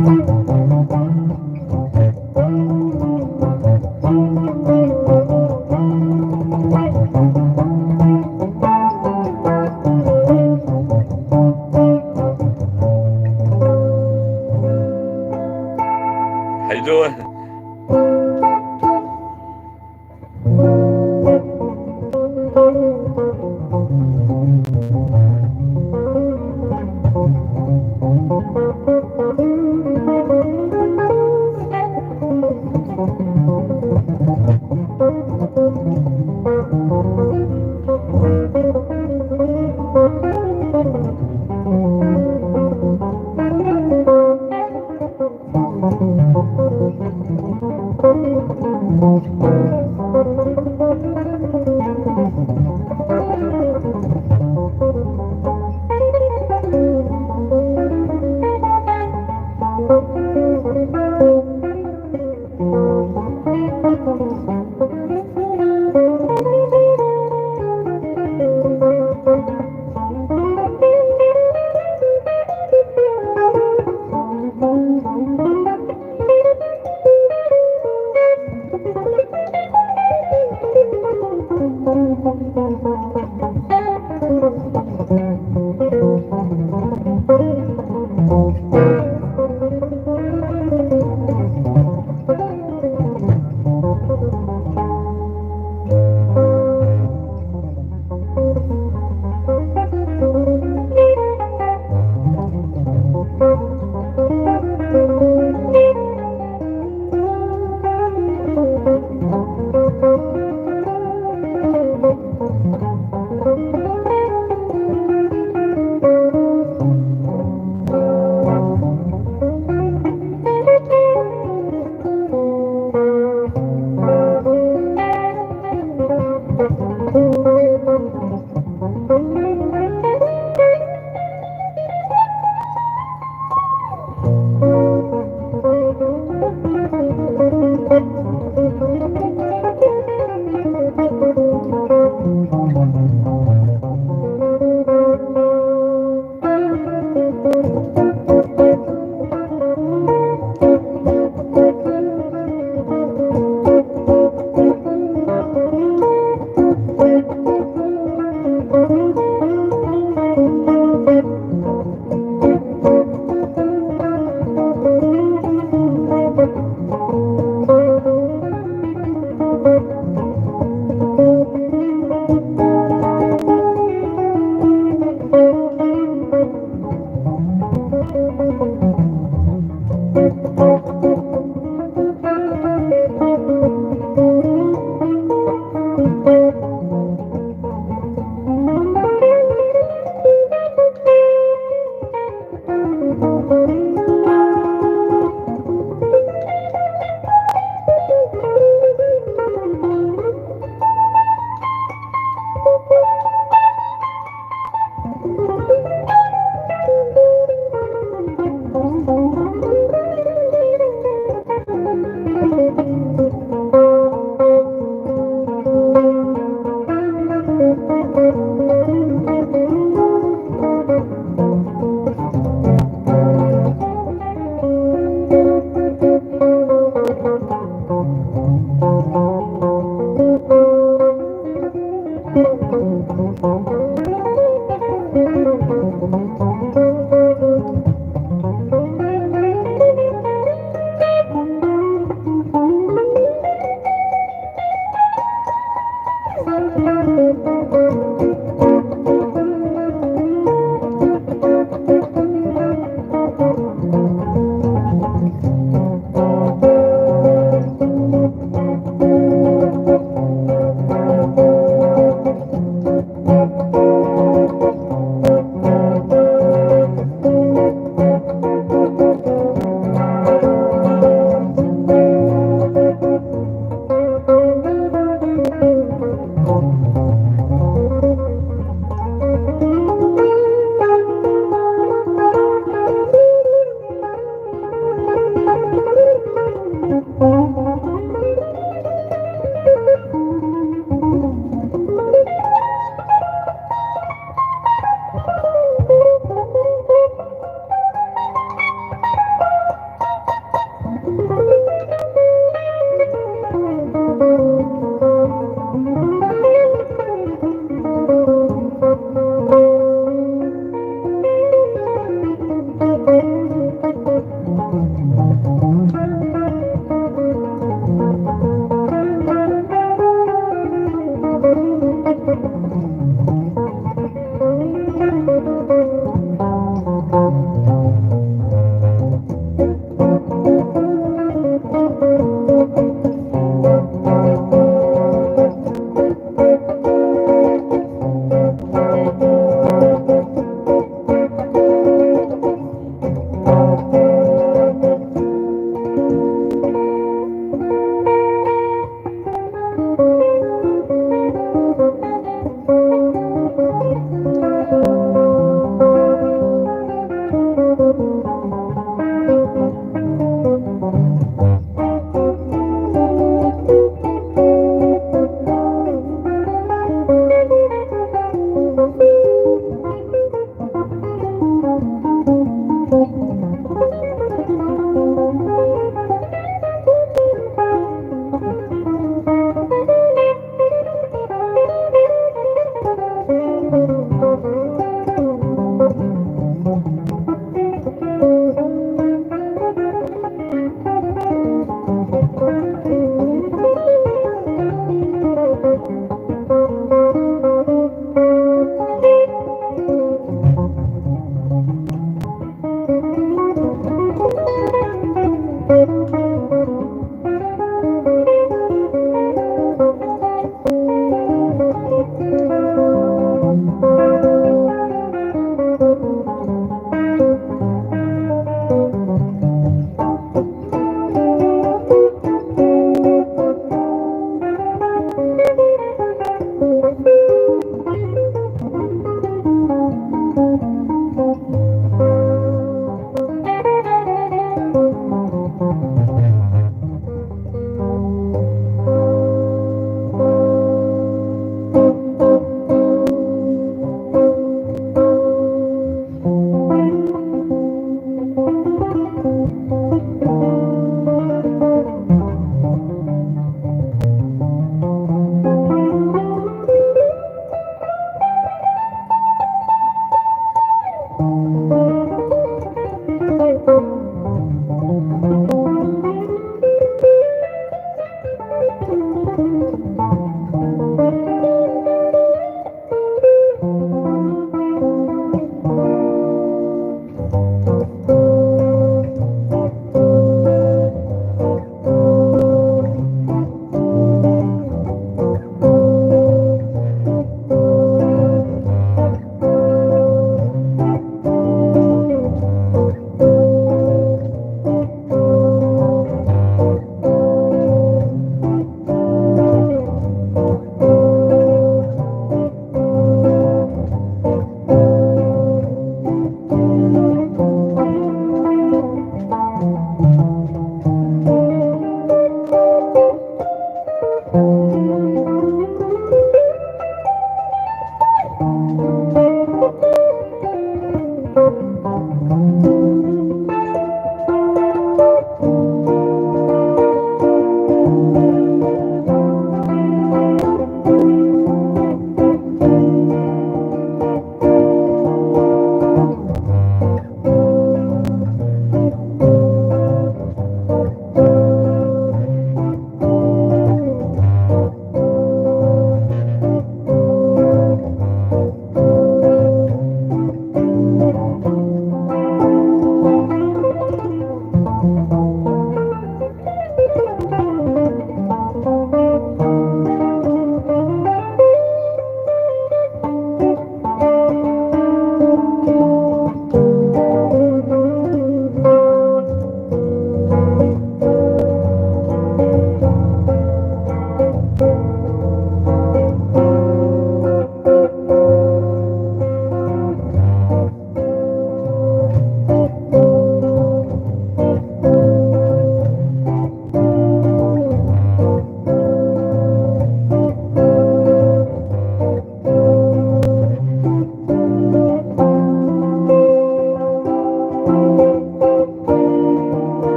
How you doing?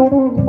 Oh,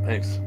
thanks.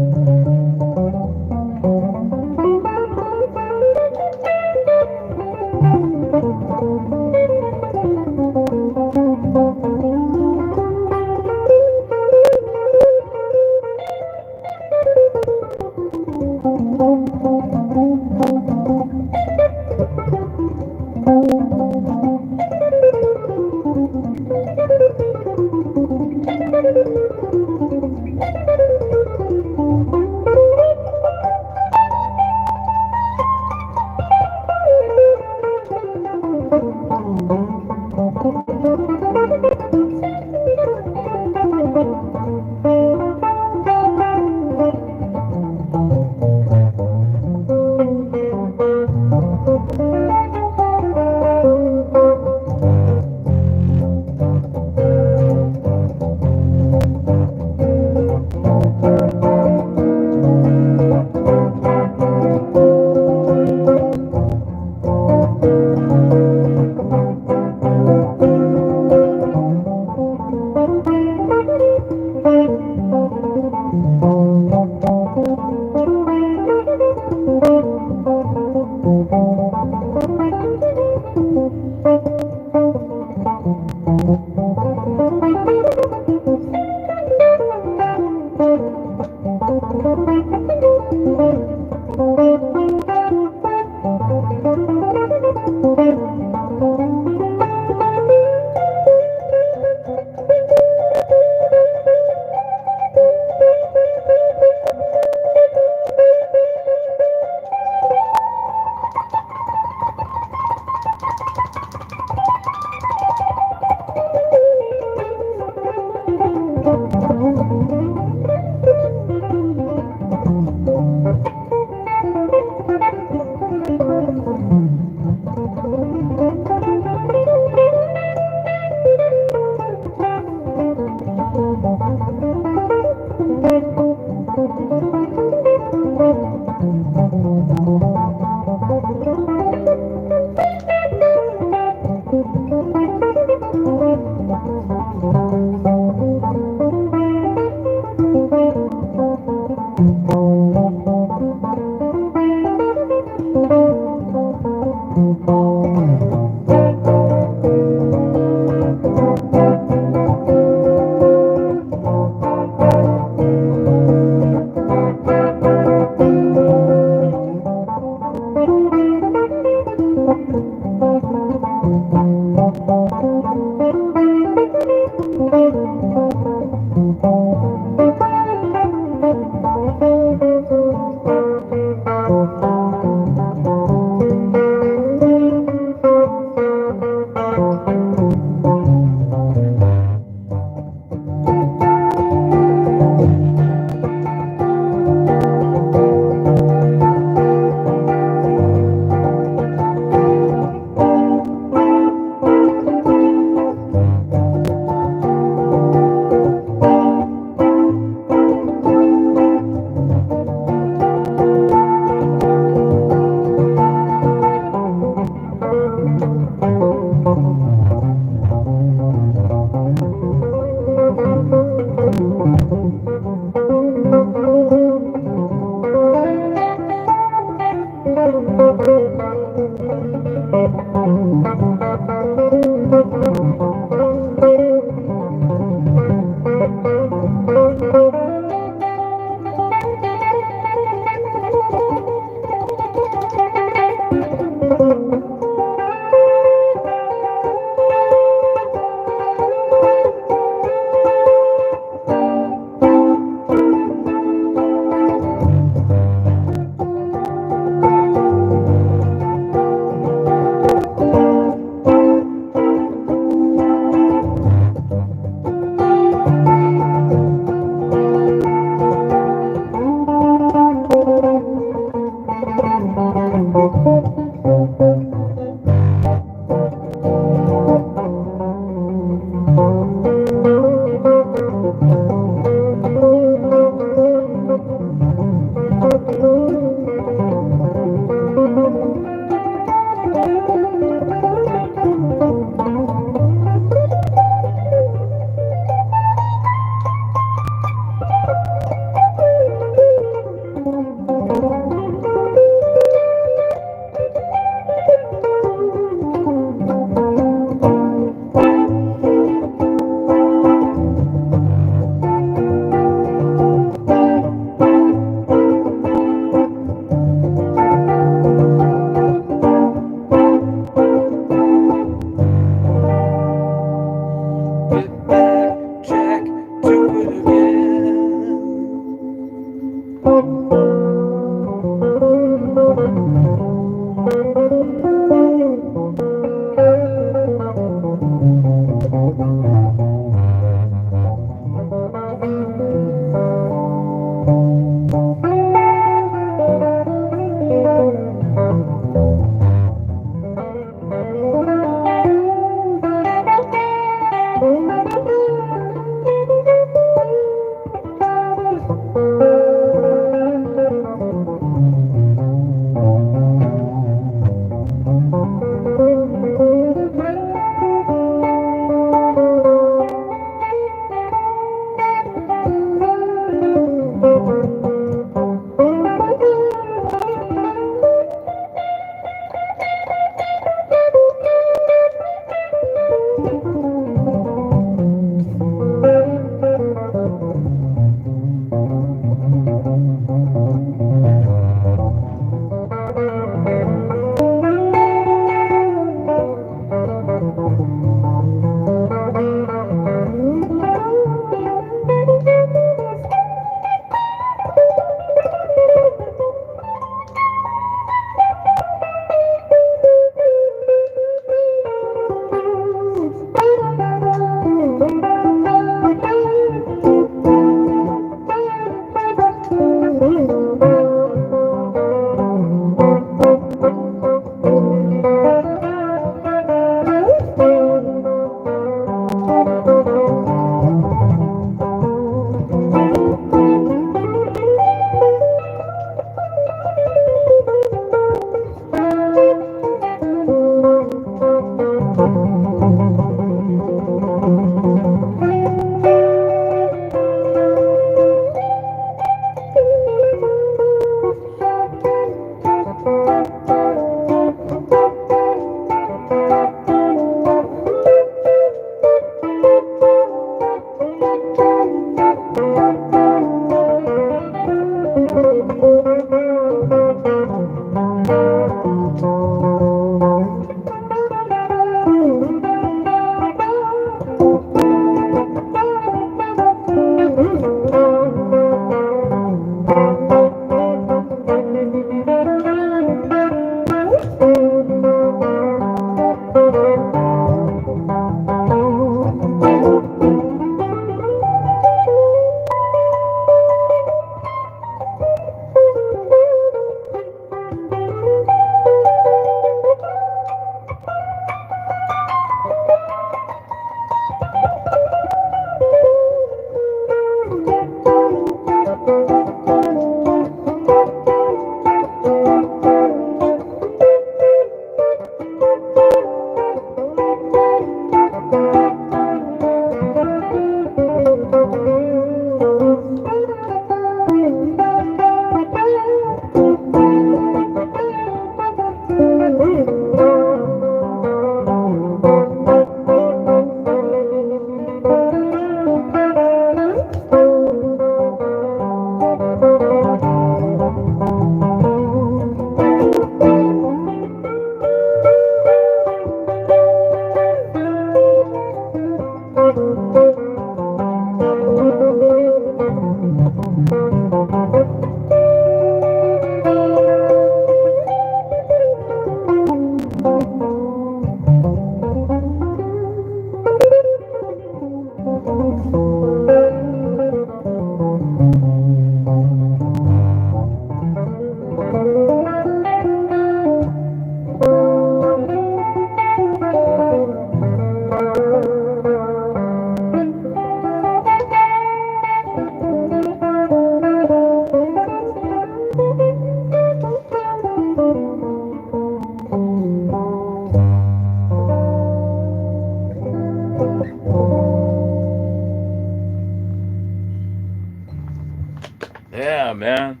Yeah, man.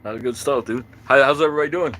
That was good stuff, dude. How's everybody doing?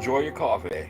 Enjoy your coffee.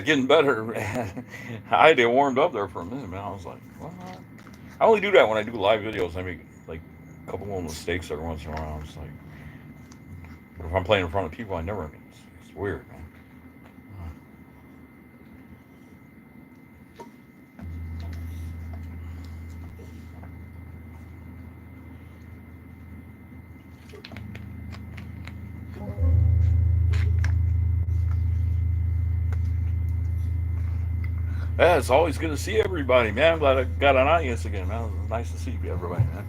getting better. I had to warmed up there for a minute, man. I was like, what? I only do that when I do live videos. I make like a couple little mistakes every once in a while. I'm just like, but if I'm playing in front of people, I never. It's weird, man. Yeah, it's always good to see everybody, man. I'm glad I got an audience again, man. It's nice to see everybody, man.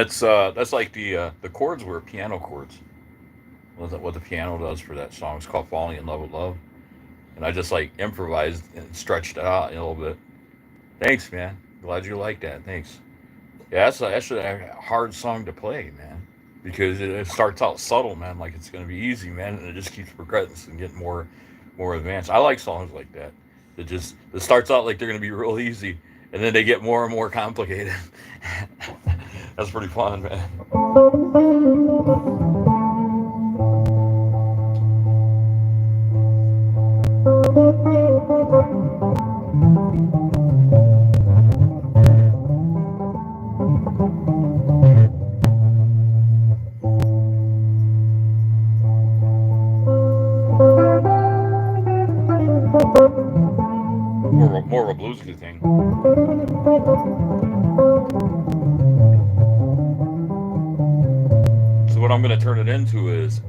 That's like the chords were piano chords. What the piano does for that song? It's called "Falling in Love with Love," and I just like improvised and stretched it out a little bit. Thanks, man. Glad you like that. Thanks. Yeah, that's a hard song to play, man, because it starts out subtle, man, like it's gonna be easy, man, and it just keeps progressing and getting more advanced. I like songs like that. It starts out like they're gonna be real easy, and then they get more and more complicated. That's pretty fun, man. More of a bluesy thing. So what I'm gonna turn it into is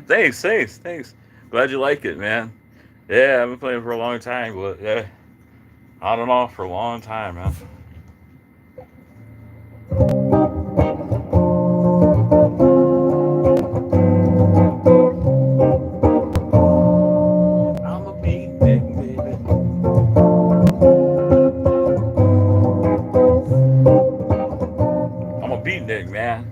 Thanks, thanks, thanks. Glad you like it, man. Yeah, I've been playing for a long time, but yeah, on and off for a long time, man. I'm a beatnik, baby. I'm a beatnik, man.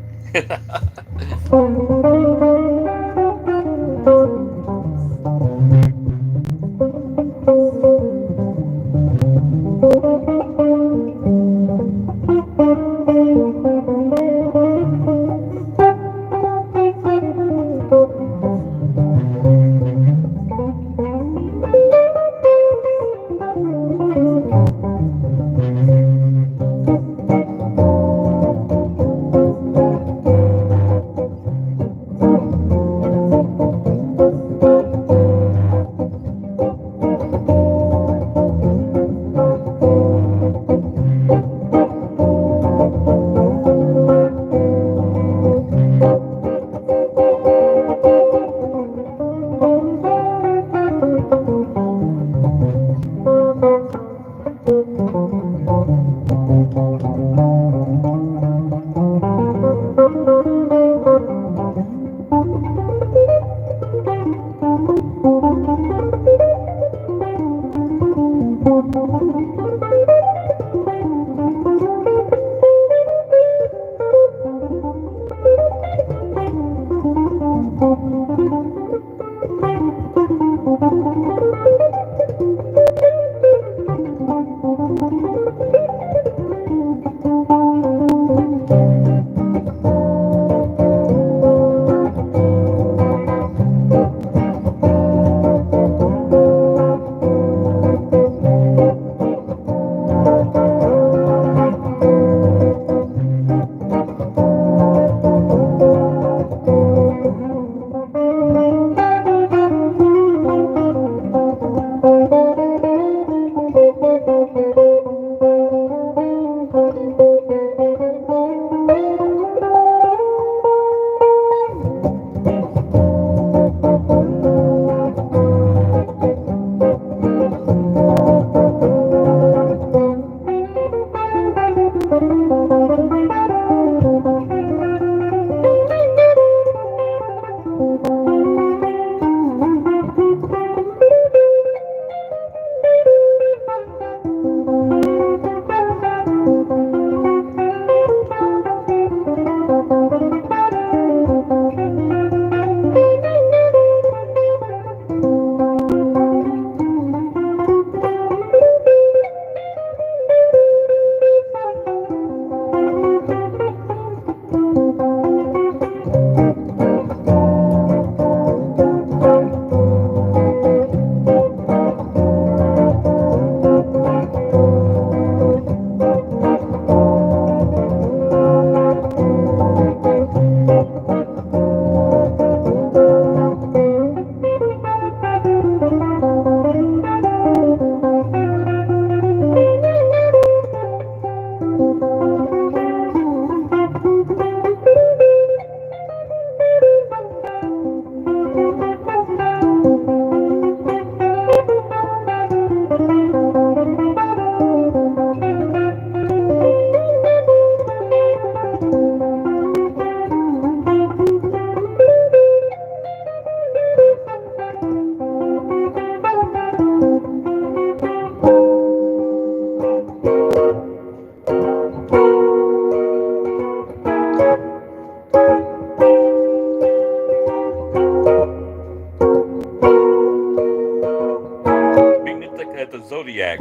Beatnik at the Zodiac.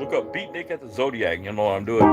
Look up Beatnik at the Zodiac. You know what I'm doing.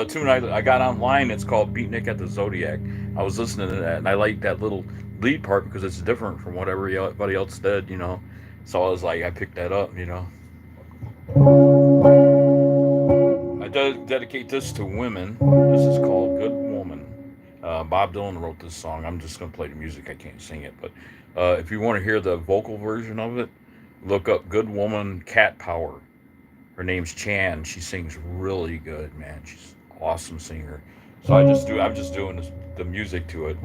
tune I got online. It's called Beatnik at the Zodiac. I was listening to that, and I like that little lead part because it's different from what everybody else did, you know. So I was like, I picked that up, you know. I dedicate this to women. This is called Good Woman. Bob Dylan wrote this song. I'm just going to play the music. I can't sing it. But if you want to hear the vocal version of it, look up Good Woman Cat Power. Her name's Chan. She sings really good, man. She's an awesome singer. So I'm just doing the music to it.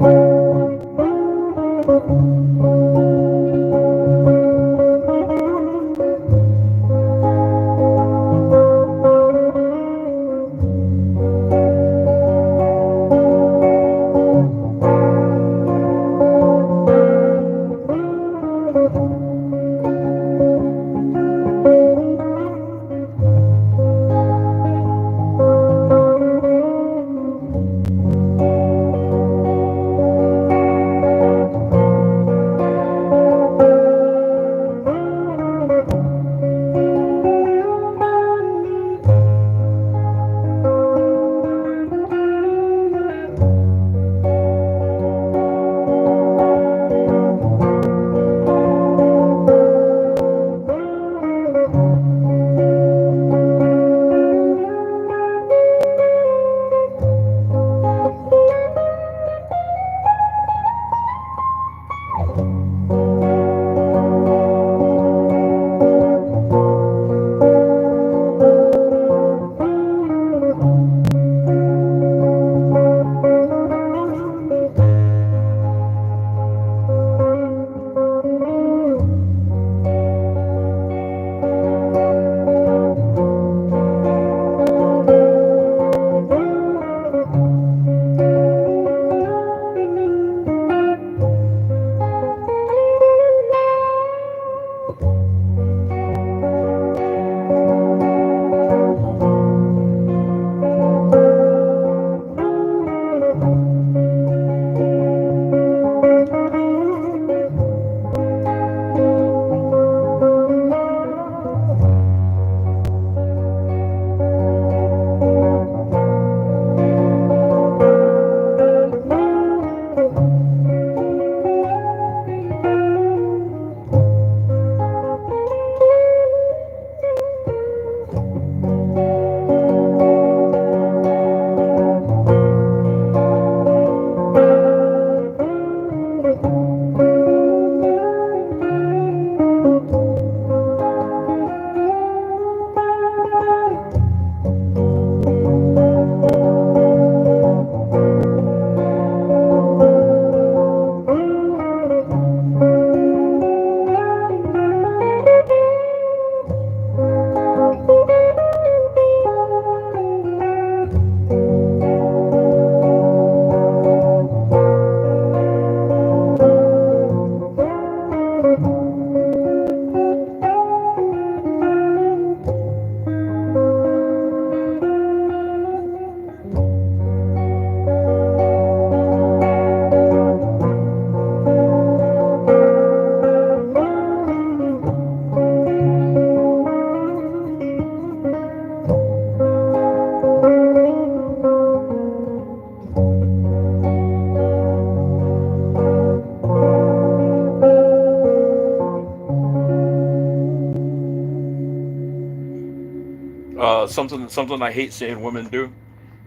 Something I hate seeing women do: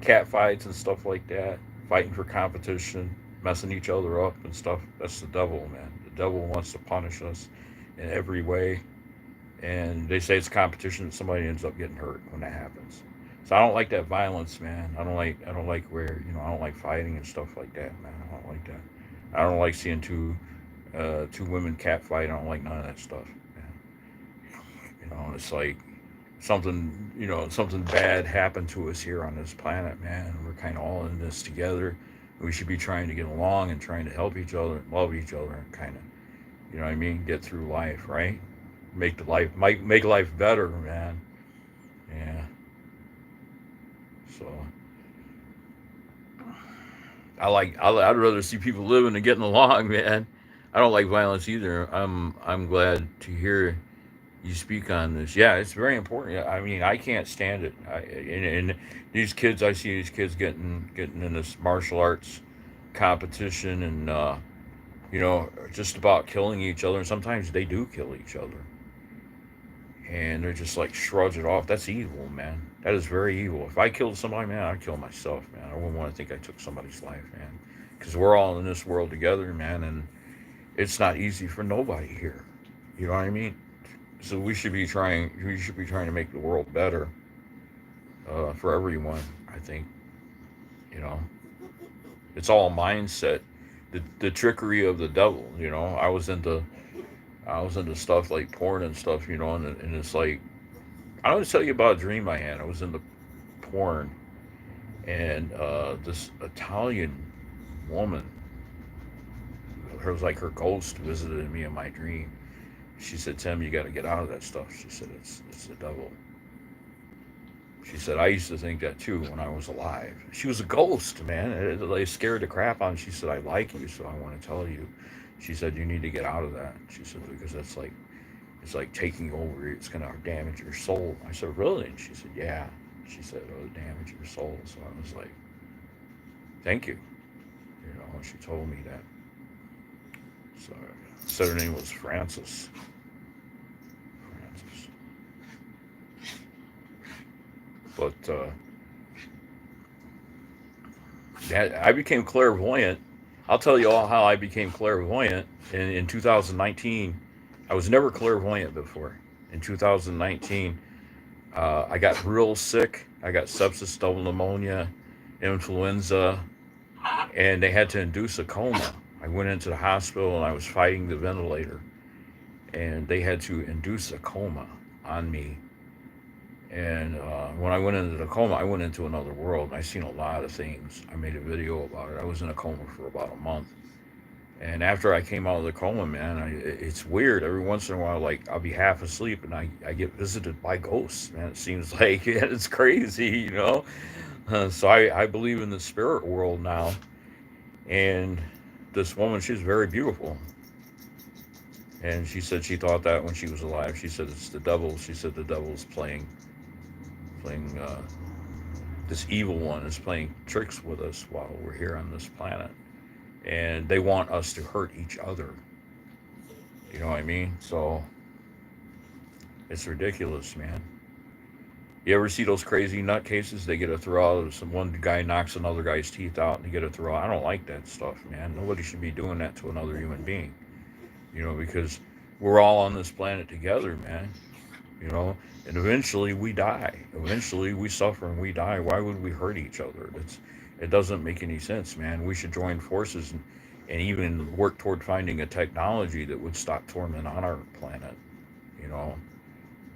cat fights and stuff like that, fighting for competition, messing each other up and stuff. That's the devil, man. The devil wants to punish us in every way, and they say it's competition, and somebody ends up getting hurt when that happens. So I don't like that violence, man. I don't like where I don't like fighting and stuff like that, man. I don't like that. I don't like seeing two women cat fight. I don't like none of that stuff, man. It's like something bad happened to us here on this planet, man. We're kind of all in this together. We should be trying to get along and trying to help each other and love each other and kind of, what I mean, get through life, right? Make life better, man. Yeah. So I'd rather see people living and getting along, man. I don't like violence either. I'm glad to hear you speak on this. Yeah, it's very important. Yeah, I mean, I can't stand it. And these kids, I see these kids getting in this martial arts competition, and just about killing each other. And sometimes they do kill each other, and they're just like shrugs it off. That's evil, man. That is very evil. If I killed somebody, man, I'd kill myself, man. I wouldn't want to think I took somebody's life, man, because we're all in this world together, man, and it's not easy for nobody here. You know what I mean? So we should be trying. We should be trying to make the world better for everyone. I think you know it's all mindset. The trickery of the devil. I was into stuff like porn and stuff. And it's like I want to tell you about a dream I had. I was into porn, and this Italian woman, her was like her ghost visited me in my dream. She said, "Tim, you got to get out of that stuff." She said, "It's the devil." She said, "I used to think that too when I was alive." She was a ghost, man. They scared the crap out. She said, "I like you, so I want to tell you." She said, "You need to get out of that." She said, "Because it's like taking over. It's gonna damage your soul." I said, "Really?" And she said, "Yeah." She said, "Oh, damage your soul." So I was like, "Thank you." She told me that. So said her name was Frances. Frances. But yeah, I became clairvoyant. I'll tell you all how I became clairvoyant in 2019. I was never clairvoyant before. In 2019, I got real sick. I got sepsis, double pneumonia, influenza, and they had to induce a coma. I went into the hospital and I was fighting the ventilator, and they had to induce a coma on me. And when I went into the coma, I went into another world. I seen a lot of things. I made a video about it. I was in a coma for about a month. And after I came out of the coma, man, it's weird. Every once in a while, like I'll be half asleep and I get visited by ghosts, man. It seems like it's crazy. So I believe in the spirit world now. And this woman, she's very beautiful. And she said she thought that when she was alive. She said it's the devil. She said the devil's playing this evil one is playing tricks with us while we're here on this planet, and they want us to hurt each other. You know what I mean? So it's ridiculous, man. You ever see those crazy nutcases? They get a throw out. Some one guy knocks another guy's teeth out, and they get a throw out. I don't like that stuff, man. Nobody should be doing that to another human being. Because we're all on this planet together, man. you know, and eventually we die. Eventually we suffer and we die. Why would we hurt each other? It doesn't make any sense, man. We should join forces and even work toward finding a technology that would stop torment on our planet, you know.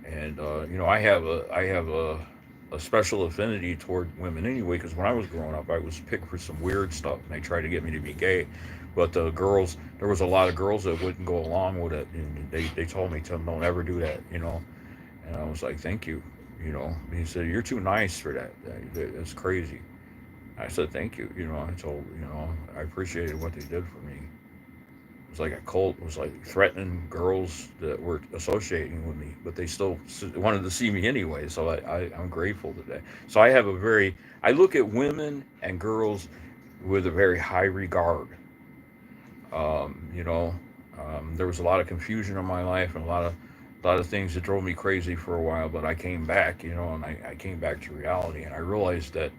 And I have a special affinity toward women anyway, because when I was growing up, I was picked for some weird stuff, and they tried to get me to be gay. But the girls, there was a lot of girls that wouldn't go along with it, and they told me, Tim, don't ever do that. And I was like, thank you. And he said, you're too nice for that. That's crazy. I said, thank you. I told, I appreciated what they did for me. It was like a cult. It was like threatening girls that were associating with me, but they still wanted to see me anyway. So I'm grateful today. So I look at women and girls with a very high regard. Um, you know, there was a lot of confusion in my life and a lot of things that drove me crazy for a while, but I came back, and I came back to reality, and I realized that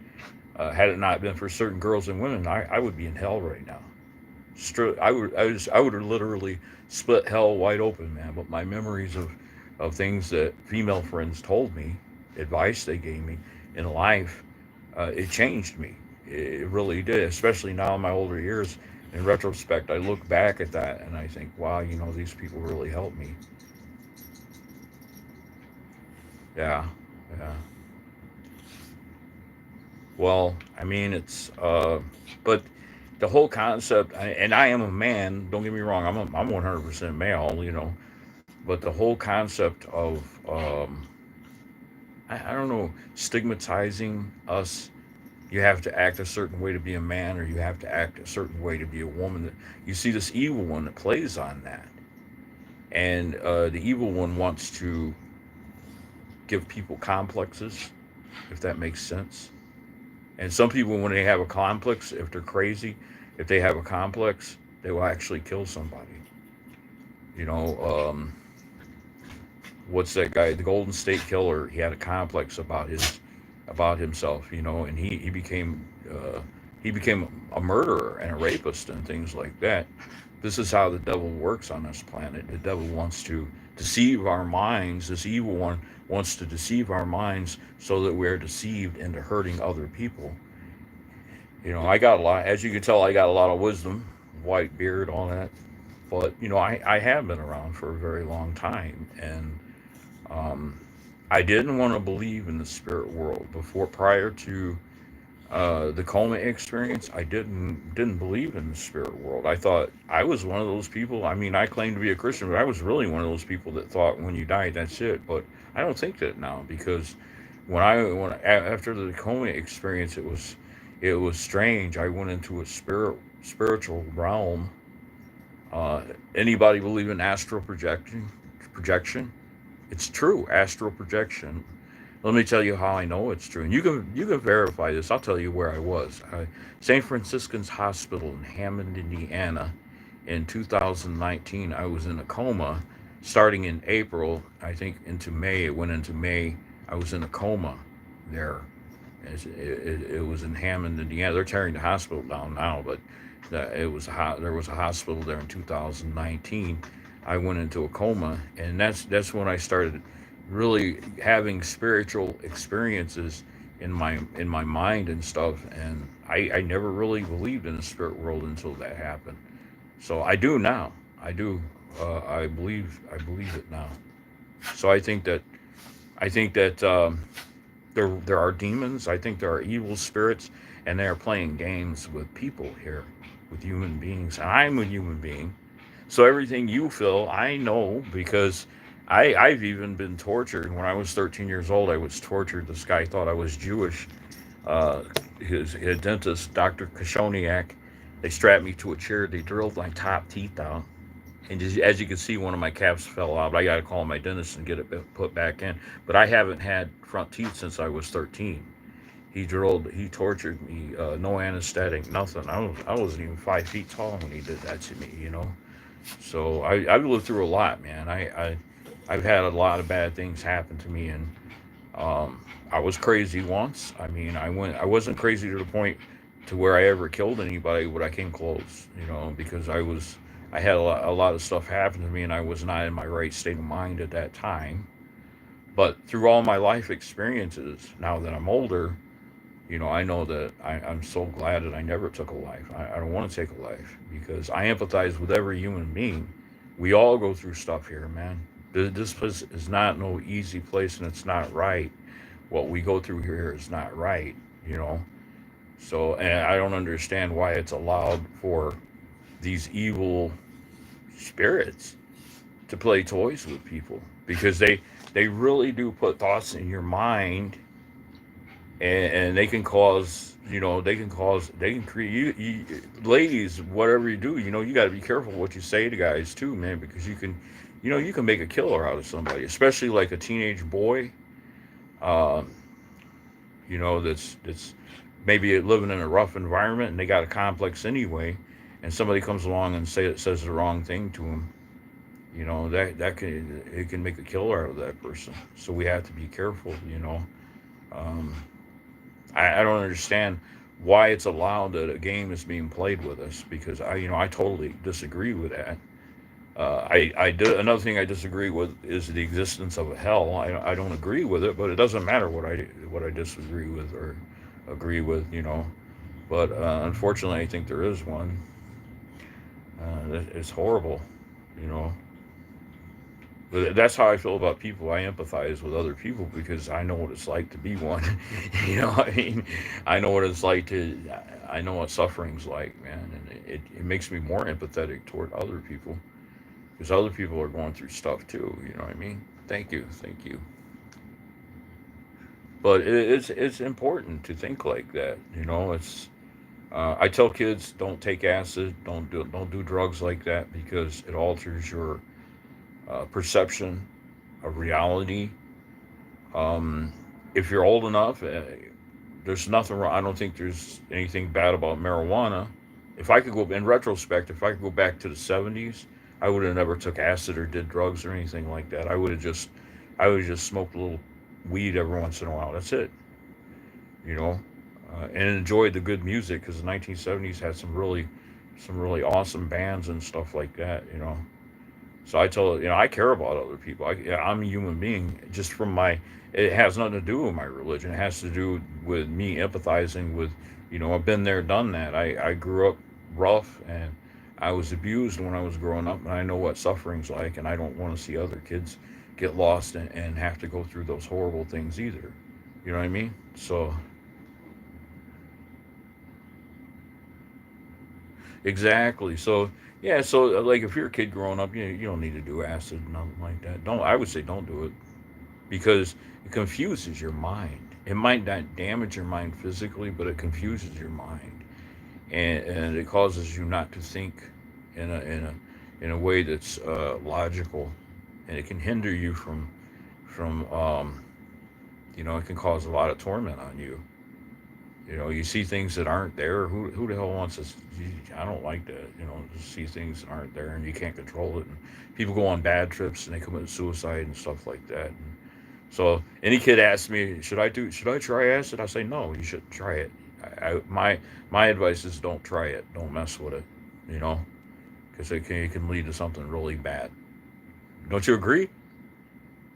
had it not been for certain girls and women, I would be in hell right now. I would literally split hell wide open, man. But my memories of things that female friends told me, advice they gave me in life, it changed me. It really did, especially now in my older years. In retrospect, I look back at that and I think, wow, these people really helped me. Yeah, yeah. Well, I mean, but the whole concept, and I am a man. Don't get me wrong. I'm 100% male. But the whole concept of, I don't know, stigmatizing us. You have to act a certain way to be a man, or you have to act a certain way to be a woman. You see this evil one that plays on that, and the evil one wants to give people complexes, if that makes sense. And some people, when they have a complex, if they're crazy, if they have a complex, they will actually kill somebody. You know, what's that guy? The Golden State Killer. He had a complex about himself. You know, and he became a murderer and a rapist and things like that. This is how the devil works on this planet. The devil wants to deceive our minds. This evil one wants to deceive our minds so that we're deceived into hurting other people. You know, I got a lot, as you can tell, I got a lot of wisdom, white beard, all that. But, you know, I have been around for a very long time. And um, I didn't want to believe in the spirit world prior to the coma experience. I didn't believe in the spirit world. I thought I was one of those people. I mean, I claimed to be a Christian, but I was really one of those people that thought when you die, that's it. But I don't think that now, because after the coma experience, it was strange. I went into a spiritual realm. Anybody believe in astral projection? It's true, astral projection. Let me tell you how I know it's true, and you can verify this. I'll tell you where I was. St. Franciscan's Hospital in Hammond, Indiana, in 2019. I was in a coma, starting in April. I think into May. It went into May. I was in a coma there. It was in Hammond, Indiana. They're tearing the hospital down now, but there was a hospital there in 2019. I went into a coma, and that's when I started really having spiritual experiences in my mind and stuff. And I never really believed in the spirit world until that happened. So I do now. I do. I believe it now. So I think that there are demons. I think there are evil spirits, and they are playing games with people here, with human beings. And I'm a human being, so everything you feel, I know, because I've even been tortured. When I was 13 years old, I was tortured. This guy thought I was Jewish. Uh, his dentist, Dr. Kashoniak, they strapped me to a chair. They drilled my top teeth out. And just, as you can see, one of my caps fell out. But I got to call my dentist and get it put back in. But I haven't had front teeth since I was 13. He tortured me. No anesthetic, nothing. I wasn't even 5 feet tall when he did that to me. You know. So I've lived through a lot, man. I've had a lot of bad things happen to me, and I was crazy once. I mean, I wasn't crazy to the point to where I ever killed anybody, but I came close, you know, because I had a lot of stuff happen to me, and I was not in my right state of mind at that time. But through all my life experiences, now that I'm older, you know, I know that I'm so glad that I never took a life. I don't want to take a life, because I empathize with every human being. We all go through stuff here, man. This place is not no easy place, and it's not right. What we go through here is not right, you know. So, and I don't understand why it's allowed for these evil spirits to play toys with people, because they really do put thoughts in your mind, and they can cause, they can create ladies, whatever you do, you know, you got to be careful what you say to guys too, man, because you can make a killer out of somebody, especially like a teenage boy, um, that's maybe living in a rough environment, and they got a complex anyway, and somebody comes along and says the wrong thing to them. It can make a killer out of that person. So we have to be careful. um, I don't understand why it's allowed that a game is being played with us, because I totally disagree with that. I do. Another thing I disagree with is the existence of a hell. I don't agree with it, but it doesn't matter what I disagree with or agree with. But unfortunately, I think there is one. It's horrible. You know. But that's how I feel about people. I empathize with other people because I know what it's like to be one. I mean, I know what it's like to. I know what suffering's like, man, and it makes me more empathetic toward other people, because other people are going through stuff too. You know what I mean? Thank you. But it's important to think like that. It's. I tell kids, don't take acid, don't do drugs like that, because it alters perception of reality. If you're old enough, there's nothing wrong. I don't think there's anything bad about marijuana. If I could go in retrospect, if I could go back to the '70s, I would have never took acid or did drugs or anything like that. I would have just smoked a little weed every once in a while. That's it, you know, and enjoyed the good music because the 1970s had some really awesome bands and stuff like that, you know. So I tell you know I care about other people. Yeah, I'm a human being. Just from my, it has nothing to do with my religion. It has to do with me empathizing with, you know, I've been there, done that. I grew up rough and I was abused when I was growing up, and I know what suffering's like, and I don't want to see other kids get lost and have to go through those horrible things either. You know what I mean? So exactly. So yeah. So like if you're a kid growing up, you don't need to do acid, nothing like that. Don't I would say don't do it because it confuses your mind. It might not damage your mind physically, but it confuses your mind, and it causes you not to think in a way that's logical, and it can hinder you from you know, it can cause a lot of torment on you. You know, you see things that aren't there. Who the hell wants to? I don't like that. You know, to see things that aren't there and you can't control it. And people go on bad trips and they commit suicide and stuff like that. And so any kid asks me, should I try acid? I say no, you shouldn't try it. My advice is don't try it. Don't mess with it. You know, because it can lead to something really bad. Don't you agree?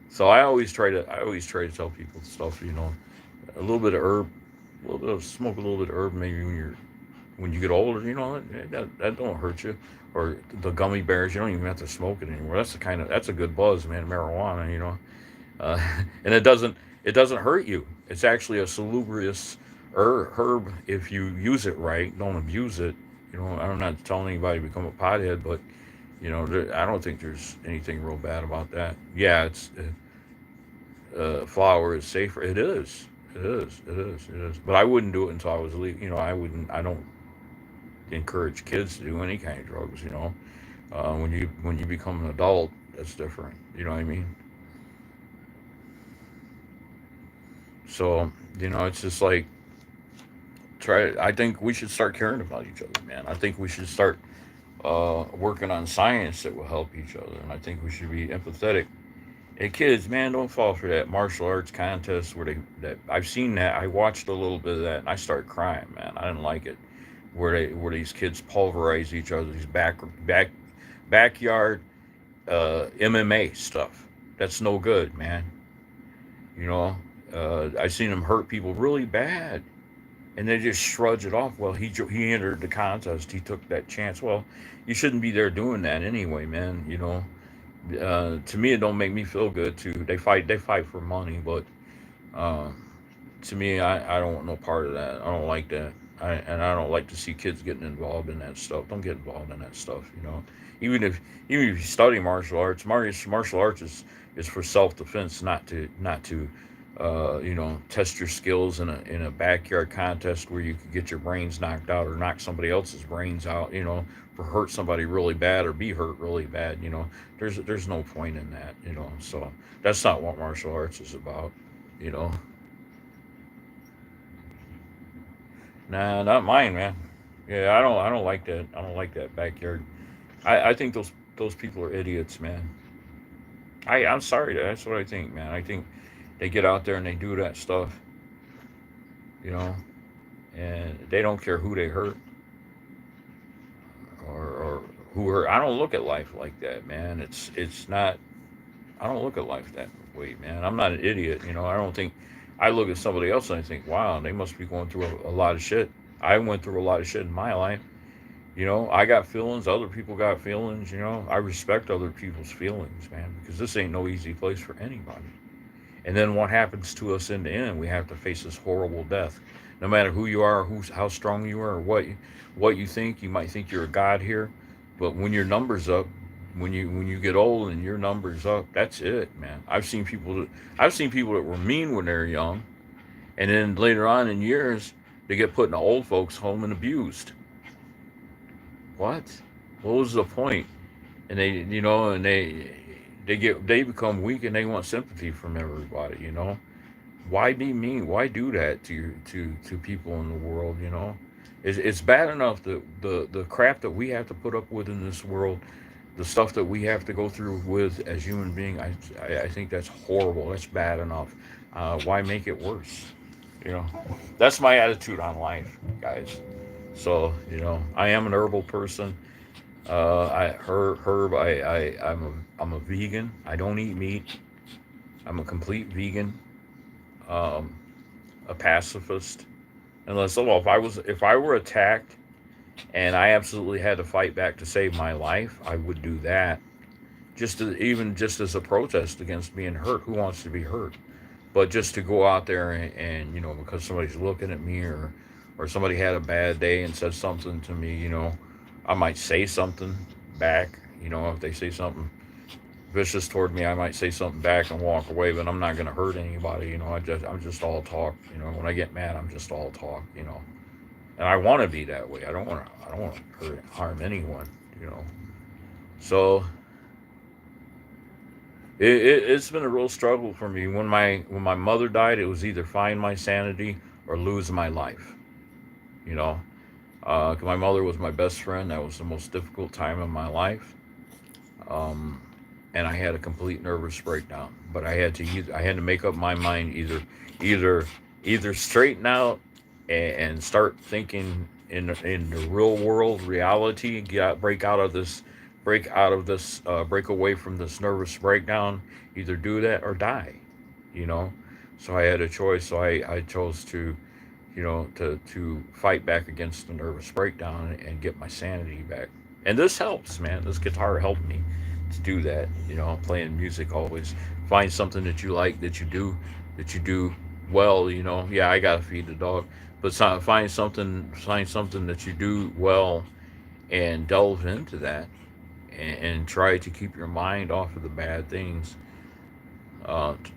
So I always try to tell people stuff. You know, a little bit of herb, a little bit of smoke, a little bit of herb maybe when you get older. You know that don't hurt you. Or the gummy bears, you don't even have to smoke it anymore. That's a good buzz, man. Marijuana, you know. And it doesn't hurt you. It's actually a salubrious herb if you use it right. Don't abuse it. You know, I'm not telling anybody to become a pothead, but you know, I don't think there's anything real bad about that. Yeah, it's flower is safer. It is. It is. It is. It is. But I wouldn't do it until I was legal. You know, I wouldn't. I don't encourage kids to do any kind of drugs. You know, when you become an adult, that's different. You know what I mean? So you know, it's just like try. I think we should start caring about each other, man. I think we should start working on science that will help each other, and I think we should be empathetic. Hey kids, man, don't fall for that martial arts contest where they that I've seen that. I watched a little bit of that and I started crying, man. I didn't like it. Where these kids pulverize each other, these backyard MMA stuff. That's no good, man. You know, I've seen them hurt people really bad, and they just shrug it off. Well, he entered the contest. He took that chance. Well, you shouldn't be there doing that anyway, man. You know, to me, it don't make me feel good. Too, they fight for money, but uh, to me, I don't want no part of that. I don't like that. And I don't like to see kids getting involved in that stuff. Don't get involved in that stuff. You know, even if even if you study martial arts, martial arts is for self defense, not to you know, test your skills in a backyard contest where you could get your brains knocked out or knock somebody else's brains out. You know, for hurt somebody really bad or be hurt really bad. You know, there's no point in that. You know, so that's not what martial arts is about. You know, nah, not mine, man. Yeah, I don't like that. I don't like that backyard. I think those people are idiots, man. I'm sorry. That's what I think, man. I think they get out there and they do that stuff, you know, and they don't care who they hurt or who hurt. I don't look at life like that, man. It's not. I don't look at life that way, man. I'm not an idiot, you know. I don't think. I look at somebody else and I think, wow, they must be going through a lot of shit. I went through a lot of shit in my life. You know, I got feelings. Other people got feelings. You know, I respect other people's feelings, man, because this ain't no easy place for anybody. And then what happens to us in the end? We have to face this horrible death. No matter who you are, how strong you are, or what you think. You might think you're a god here, but when your numbers up, when you get old and your numbers up, that's it, man. I've seen people that were mean when they're young, and then later on in years they get put in an old folks home and abused. What? What was the point? And they, you know, and they become weak and they want sympathy from everybody. Why be mean? Why do that to people in the world? It's bad enough the crap that we have to put up with in this world, the stuff that we have to go through with as human beings. I think that's horrible. That's bad enough. Why make it worse? You know, that's my attitude on life, guys. So I am an herbal person. Herb. I'm a vegan. I don't eat meat. I'm a complete vegan. Um, a pacifist. Unless, well, if I were attacked and I absolutely had to fight back to save my life, I would do that. Even just as a protest against being hurt. Who wants to be hurt? But just to go out there and because somebody's looking at me, or somebody had a bad day and said something to me, I might say something back. If they say something vicious toward me, I might say something back and walk away, but I'm not going to hurt anybody. I'm just all talk. When I get mad, I'm just all talk. And I want to be that way. I don't want to harm anyone. So it's been a real struggle for me. When my mother died, it was either find my sanity or lose my life. You know, 'Cause my mother was my best friend. That was the most difficult time in my life. Um, and I had a complete nervous breakdown. But I had to make up my mind, either either straighten out and start thinking in the real world reality, break away from this nervous breakdown. Either do that or die. You know, so I had a choice. So I chose to fight back against the nervous breakdown and get my sanity back. And this helps, man. This guitar helped me to do that. Playing music always. Find something that you like, that you do well. Yeah, I gotta feed the dog, but find something that you do well and delve into that, and try to keep your mind off of the bad things.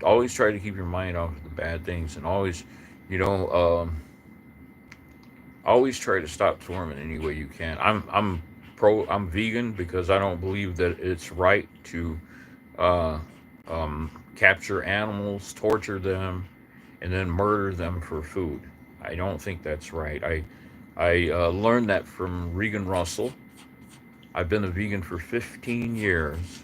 Always try to keep your mind off of the bad things, and you know, um, always try to stop torment any way you can. I'm vegan because I don't believe that it's right to uh, capture animals, torture them, and then murder them for food. I don't think that's right. I learned that from Regan Russell. I've been a vegan for 15 years,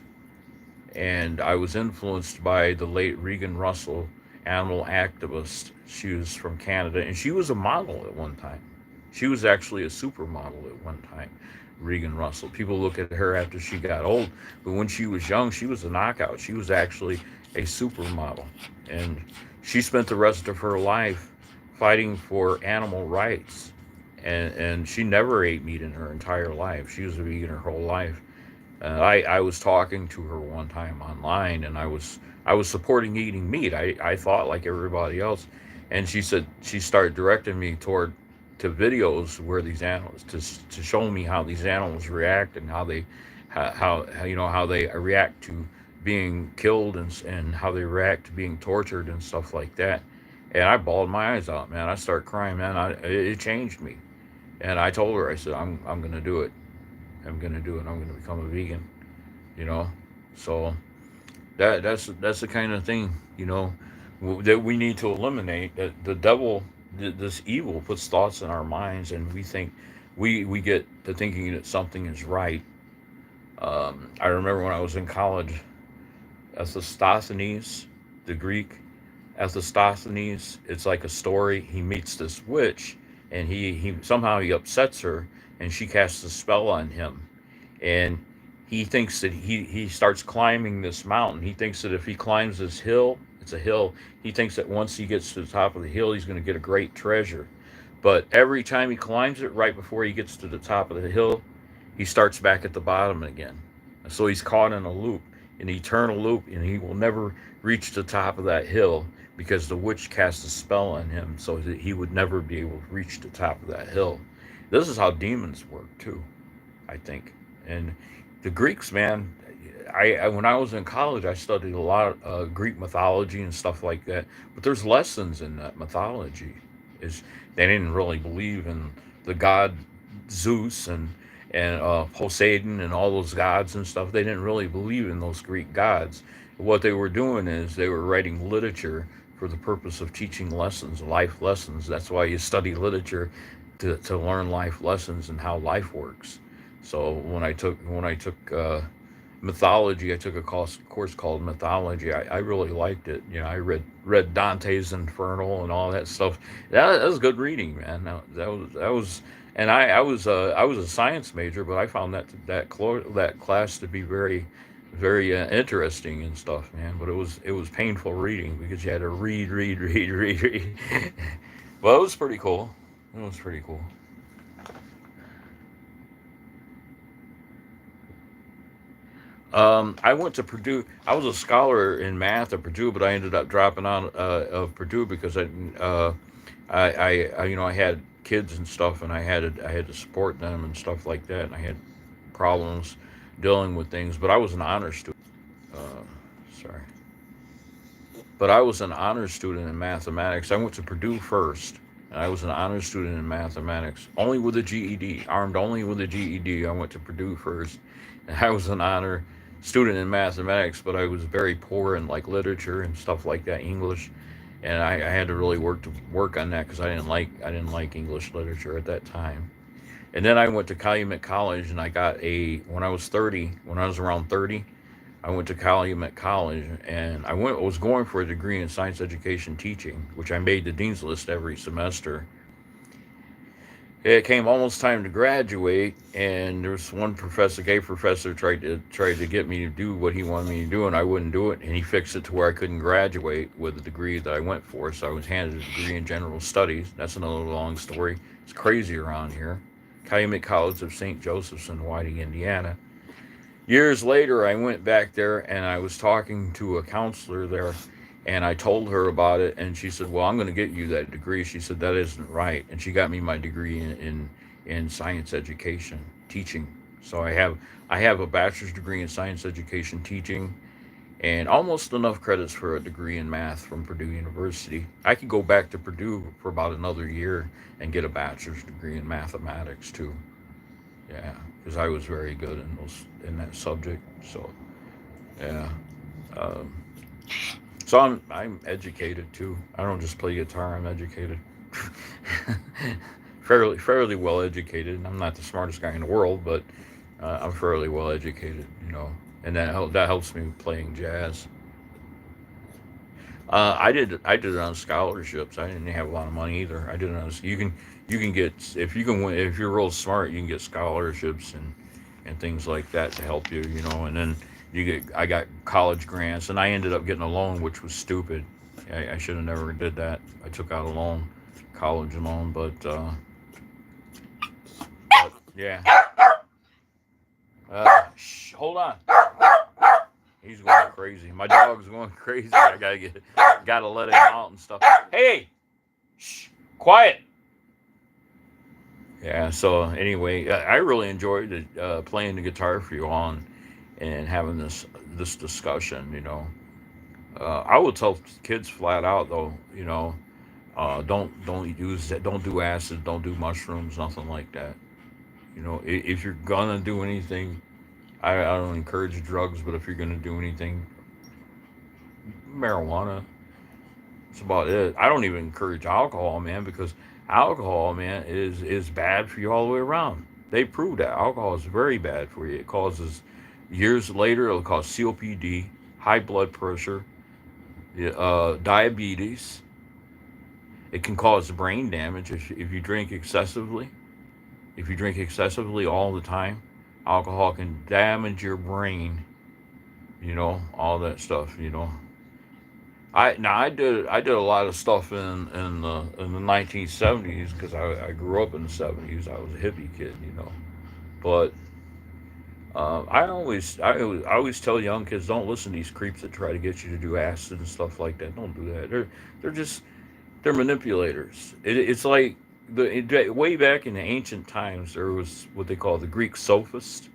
and I was influenced by the late Regan Russell, animal activist. She was from Canada, and she was a model at one time. She was actually a supermodel at one time, Regan Russell. People look at her after she got old, but when she was young, she was a knockout. She was actually a supermodel, and she spent the rest of her life fighting for animal rights. And she never ate meat in her entire life. She was a vegan her whole life. I was talking to her one time online, and I was supporting eating meat. I thought like everybody else, and she started directing me toward to videos where these animals to show me how these animals react, and how they react to being killed, and how they react to being tortured and stuff like that. And I bawled my eyes out, man. I started crying, man. It changed me, and I told her, I said, I'm gonna do it. I'm gonna do it. I'm gonna become a vegan. You know, so that's the kind of thing, that we need to eliminate. That the devil, this evil, puts thoughts in our minds, and we think we get to thinking that something is right. I remember when I was in college, Ethistosthenes, the Greek Ethistosthenes. It's like a story. He meets this witch, and he somehow he upsets her, and she casts a spell on him, and he thinks that he starts climbing this mountain. He thinks that if he climbs this hill, it's a hill. He thinks that once he gets to the top of the hill, he's going to get a great treasure. But every time he climbs it, right before he gets to the top of the hill, he starts back at the bottom again. So he's caught in a loop, an eternal loop, and he will never reach the top of that hill because the witch cast a spell on him, so that he would never be able to reach the top of that hill. This is how demons work too, I think. And the Greeks, man, I when I was in college, I studied a lot of Greek mythology and stuff like that. But there's lessons in that mythology. Is They didn't really believe in the god Zeus, and Poseidon and all those gods and stuff. They didn't really believe in those Greek gods. What they were doing is they were writing literature for the purpose of teaching lessons, life lessons. That's why you study literature, to learn life lessons and how life works. So when I took mythology, I took a course called mythology. I really liked it. I read Dante's Inferno and all that stuff. That was good reading, man. That was and I was a science major, but I found that class to be very interesting and stuff, man. But it was painful reading because you had to read. Well, it was pretty cool. It was pretty cool. I went to Purdue. I was a scholar in math at Purdue, but I ended up dropping out of Purdue because I had kids and stuff, and I had to support them and stuff like that, and I had problems dealing with things. But I was an honor student. Uh, Sorry, but I was an honor student in mathematics. I went to Purdue first, and I was an honor student in mathematics, only with a GED, armed only with a GED. I went to Purdue first, and I was an honor student in mathematics, but I was very poor in like literature and stuff like that, English, and I had to really work on that because I didn't like English literature at that time. And then I went to Calumet College, and I got a when I was 30, when I was around 30. I went to Calumet College, and I was going for a degree in science education teaching, which I made the dean's list every semester. It came almost time to graduate, and there was one professor, gay professor, tried to get me to do what he wanted me to do, and I wouldn't do it, and he fixed it to where I couldn't graduate with the degree that I went for. So I was handed a degree in general studies. That's another long story. It's crazy around here. Calumet College of St. Joseph's in Whiting, Indiana. Years later, I went back there and I was talking to a counselor there, and I told her about it, and she said, "Well, I'm going to get you that degree." She said, "That isn't right," and she got me my degree in science education teaching. So I have a bachelor's degree in science education teaching, and almost enough credits for a degree in math from Purdue University. I could go back to Purdue for about another year and get a bachelor's degree in mathematics too. Yeah, because I was very good in that subject. So yeah, um, so I'm educated too. I don't just play guitar. I'm educated, fairly well educated. I'm not the smartest guy in the world, but I'm fairly well educated. And that helps me playing jazz. I did it on scholarships. I didn't have a lot of money either. I did it on you can get if you can win if you're real smart, you can get scholarships and things like that to help you. And then I got college grants, and I ended up getting a loan, which was stupid. I should have never did that. I took out a loan, college loan, but yeah. Hold on. He's going crazy. My dog's going crazy. I gotta let him out and stuff. Hey, shh, quiet. Yeah. So anyway, I really enjoyed playing the guitar for you all, and having this discussion. I would tell kids flat out though. Don't use that. Don't do acid. Don't do mushrooms. Nothing like that. If you're gonna do anything, I don't encourage drugs, but if you're gonna do anything, marijuana. That's about it. I don't even encourage alcohol, man, because alcohol, man, is bad for you all the way around. They proved that alcohol is very bad for you. It causes years later, it'll cause COPD, high blood pressure, diabetes. It can cause brain damage if you drink excessively. If you drink excessively all the time, alcohol can damage your brain. All that stuff. I did a lot of stuff in the 1970s because I grew up in the 70s. I was a hippie kid. But I always tell young kids, don't listen to these creeps that try to get you to do acid and stuff like that. Don't do that. They're just they're manipulators. It's like way back in the ancient times, there was what they call the Greek sophist.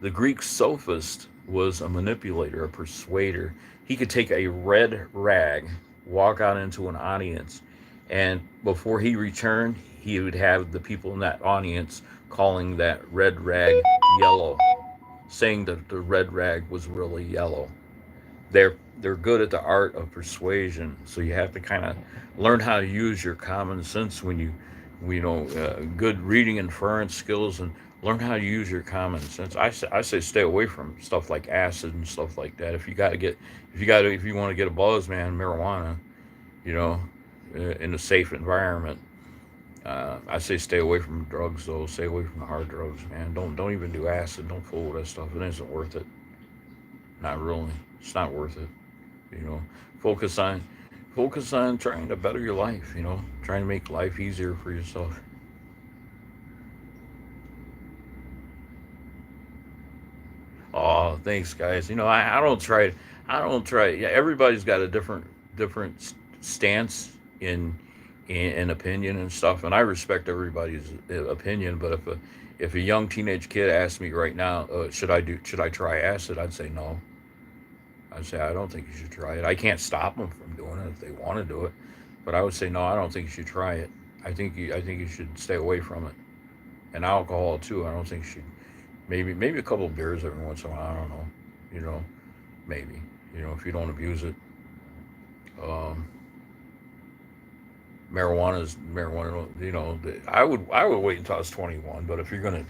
The Greek sophist was a manipulator, a persuader. He could take a red rag, walk out into an audience, and before he returned, he would have the people in that audience calling that red rag yellow, saying that the red rag was really yellow. They're good at the art of persuasion, so you have to kind of learn how to use your common sense when good reading inference skills, and learn how to use your common sense. I say stay away from stuff like acid and stuff like that. If you want to get a buzz, man, marijuana, you know, in a safe environment. I say stay away from drugs though. Stay away from the hard drugs, man. Don't even do acid. Don't fool with that stuff. It isn't worth it. Not really. It's not worth it. You know, focus on focus on trying to better your life. Trying to make life easier for yourself. Oh, thanks, guys. I don't try. I don't try. Yeah, everybody's got a different stance in opinion and stuff, and I respect everybody's opinion. But if a young teenage kid asked me right now, should I try acid? I'd say no. I'd say I don't think you should try it. I can't stop them from doing it if they want to do it, but I would say no. I don't think you should try it. I think you should stay away from it. And alcohol too. I don't think you should. Maybe a couple of beers every once in a while. I don't know. You know, maybe. If you don't abuse it. Um, Marijuana is marijuana. I would wait until I was 21. But if they're gonna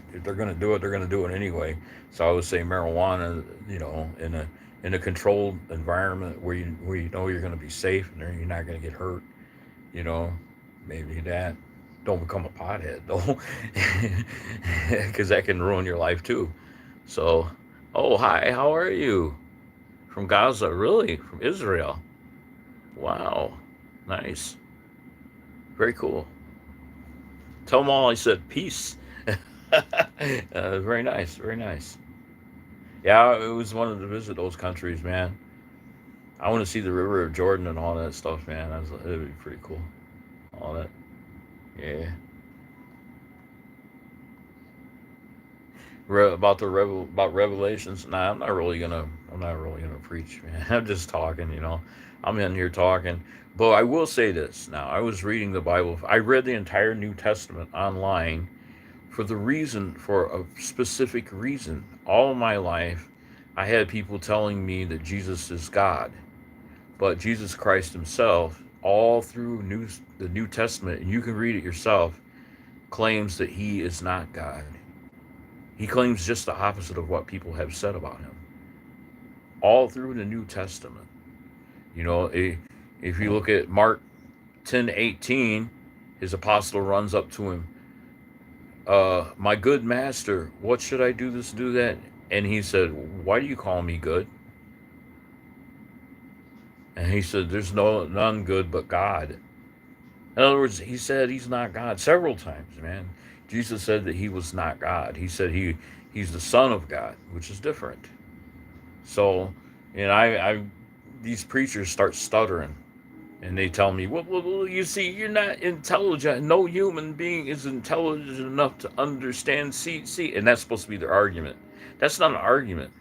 do it, they're gonna do it anyway. So I would say marijuana. In a controlled environment where you know you're gonna be safe and you're not gonna get hurt. You know, maybe that. Don't become a pothead though, because that can ruin your life too. So, oh hi, how are you? From Gaza, really? From Israel? Wow, nice, very cool. Tell them all I said peace. Very nice, very nice. Yeah, it was wanted to visit those countries, man. I want to see the River of Jordan and all that stuff, man. It'd be pretty cool. All that, yeah. About Revelations. Nah, I'm not really gonna. I'm not really gonna preach, man. I'm just talking. I'm in here talking. But I will say this. Now, I was reading the Bible. I read the entire New Testament online for a specific reason. All my life, I had people telling me that Jesus is God, but Jesus Christ Himself, all through the New Testament, and you can read it yourself, claims that He is not God. He claims just the opposite of what people have said about Him. All through the New Testament. If you look at Mark 10:18, his apostle runs up to him, my good master, what should I do this, do that? And he said, why do you call me good? And he said, there's none good but God. In other words, he said he's not God several times, man. Jesus said that he was not God. He said he's the Son of God, which is different. So, I these preachers start stuttering, and they tell me, well, you see, you're not intelligent. No human being is intelligent enough to understand. See, and that's supposed to be their argument. That's not an argument.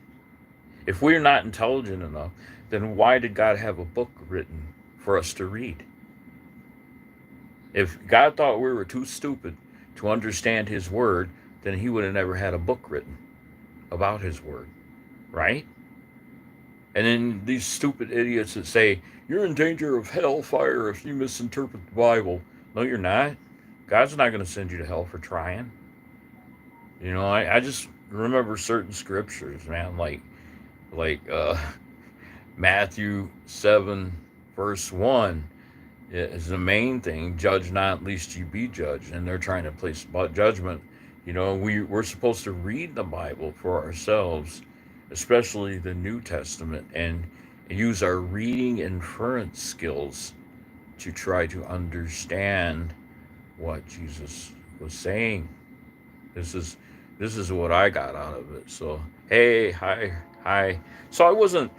If we're not intelligent enough, then why did God have a book written for us to read? If God thought we were too stupid to understand His word, then He would have never had a book written about His word, right? And then these stupid idiots that say, you're in danger of hellfire if you misinterpret the Bible. No, you're not. God's not going to send you to hell for trying. I just remember certain scriptures, man, like Matthew 7, verse 1 is the main thing. Judge not, lest you be judged. And they're trying to place judgment. We're supposed to read the Bible for ourselves, especially the New Testament, and use our reading inference skills to try to understand what Jesus was saying. This is what I got out of it. So, hey, hi. So I wasn't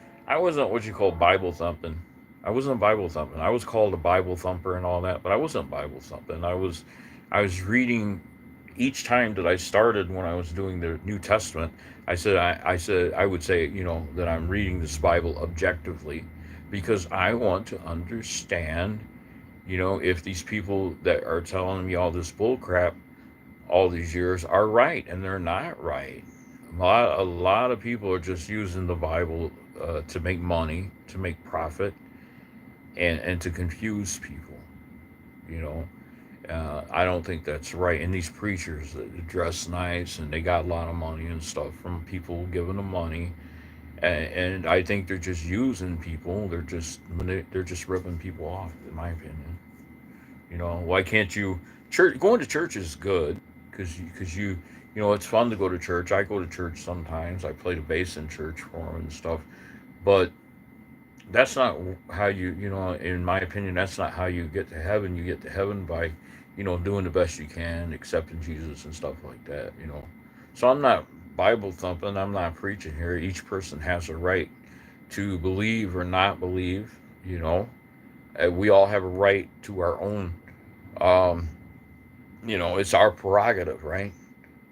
what you call Bible thumping. I wasn't Bible thumping. I was called a Bible thumper and all that, but I wasn't Bible thumping. I was reading each time that I started when I was doing the New Testament. I would say, that I'm reading this Bible objectively, because I want to understand, if these people that are telling me all this bull crap all these years are right, and they're not right. A lot of people are just using the Bible to make money, to make profit, and to confuse people. You know, I don't think that's right. And these preachers that dress nice and they got a lot of money and stuff from people giving them money, and I think they're just using people. They're just ripping people off, in my opinion. Why can't you church? Going to church is good because it's fun to go to church. I go to church sometimes. I play the bass in church for them and stuff. But that's not how in my opinion, that's not how you get to heaven. You get to heaven by doing the best you can, accepting Jesus and stuff like that. So I'm not Bible thumping. I'm not preaching here. Each person has a right to believe or not believe. We all have a right to our own. um it's our prerogative, right?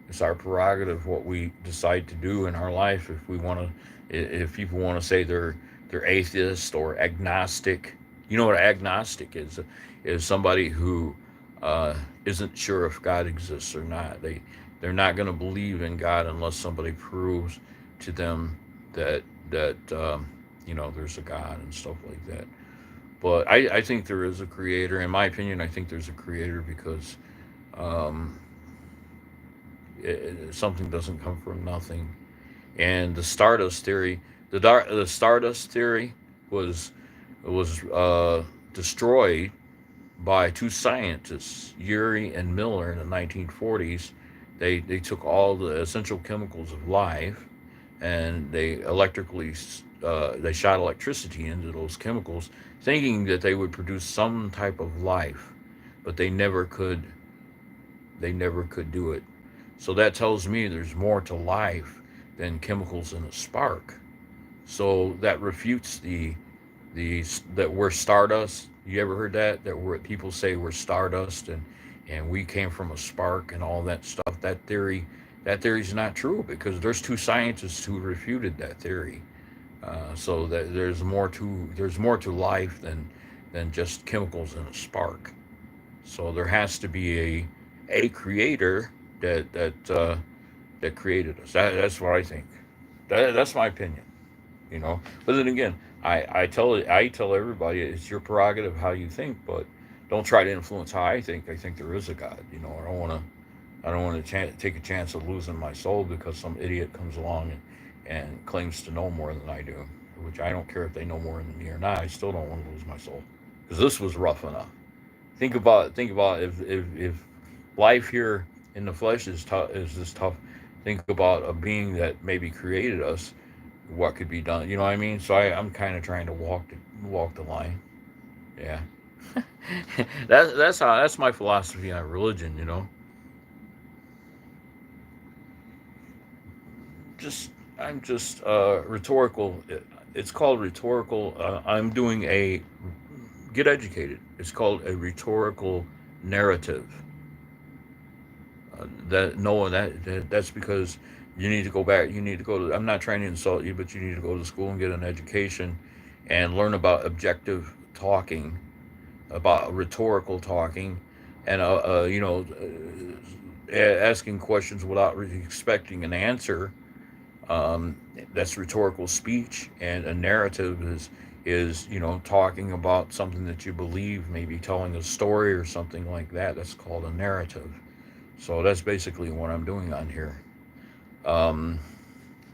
It's our prerogative what we decide to do in our life. If we want to, if people want to say they're atheist or agnostic. You know what agnostic is somebody who isn't sure if God exists or not. They're not going to believe in God unless somebody proves to them that there's a God and stuff like that. But I think there is a creator. In my opinion, I think there's a creator because um, something doesn't come from nothing. And the Stardust theory, the Stardust theory was destroyed by two scientists, Urey and Miller, in the 1940s. They took all the essential chemicals of life and they shot electricity into those chemicals, thinking that they would produce some type of life, but they never could do it. So that tells me there's more to life than chemicals in a spark. So that refutes the that we're stardust. You ever heard that people say we're stardust and we came from a spark and all that stuff. That theory's not true because there's two scientists who refuted that theory. So that there's more to life than just chemicals in a spark. So there has to be a creator that created us. That's what I think. That's my opinion. But then again, I tell everybody it's your prerogative how you think, but don't try to influence how I think. I think there is a God. I don't want to take a chance of losing my soul because some idiot comes along and claims to know more than I do. Which I don't care if they know more than me or not. I still don't want to lose my soul because this was rough enough. Think about if life here in the flesh is this tough. Think about a being that maybe created us, what could be done. You know what I mean? So I'm kind of trying to walk the line. Yeah. That's my philosophy on religion. Just I'm just rhetorical. It's called rhetorical. I'm doing a get educated. It's called a rhetorical narrative. That no that's because you need to go back. You need to go to. I'm not trying to insult you, but you need to go to school and get an education, and learn about objective talking, about rhetorical talking, and asking questions without really expecting an answer. um, that's rhetorical speech, and a narrative is talking about something that you believe, maybe telling a story or something like that. That's called a narrative. So that's basically what I'm doing on here. um,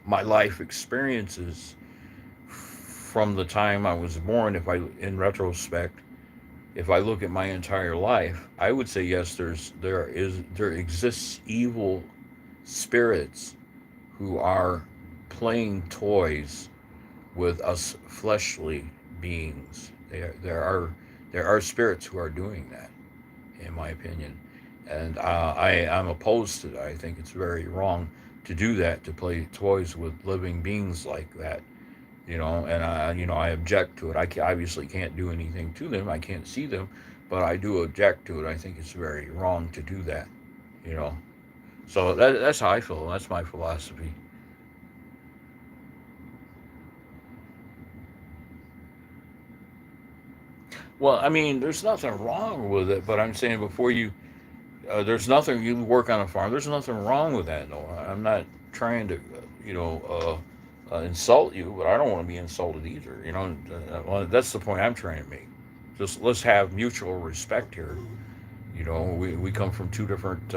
my life experiences from the time I was born, if I in retrospect, if I look at my entire life, I would say yes, there exists evil spirits who are playing toys with us fleshly beings. There are spirits who are doing that, in my opinion, and I'm opposed to that. I think it's very wrong to do that, to play toys with living beings like that. And I object to it. Obviously can't do anything to them. I can't see them, but I do object to it. I think it's very wrong to do that. You know, so that's how I feel. That's my philosophy. Well, I mean, there's nothing wrong with it, but I'm saying There's nothing you work on a farm. There's nothing wrong with that. No, I'm not trying to, you know, insult you, but I don't want to be insulted either. You know, well, that's the point I'm trying to make. Just let's have mutual respect here. You know, we come from two different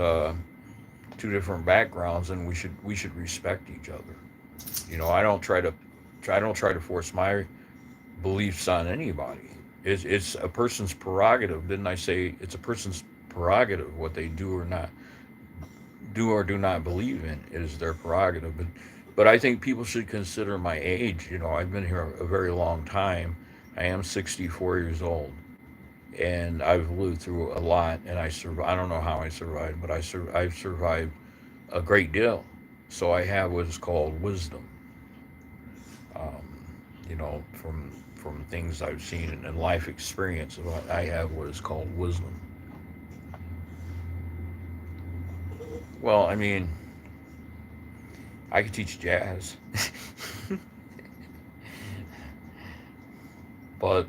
backgrounds, and we should respect each other. You know, I don't try to force my beliefs on anybody. It's a person's prerogative. Didn't I say it's a person's prerogative what they do or do not believe in? It is their prerogative. But I think people should consider my age. You know, I've been here a very long time. I am 64 years old, and I've lived through a lot. And I don't know how I survived, but I've survived a great deal. So I have what's called wisdom. Um, you know, from things I've seen and life experience, I have what is called wisdom. Well, I mean, I could teach jazz, but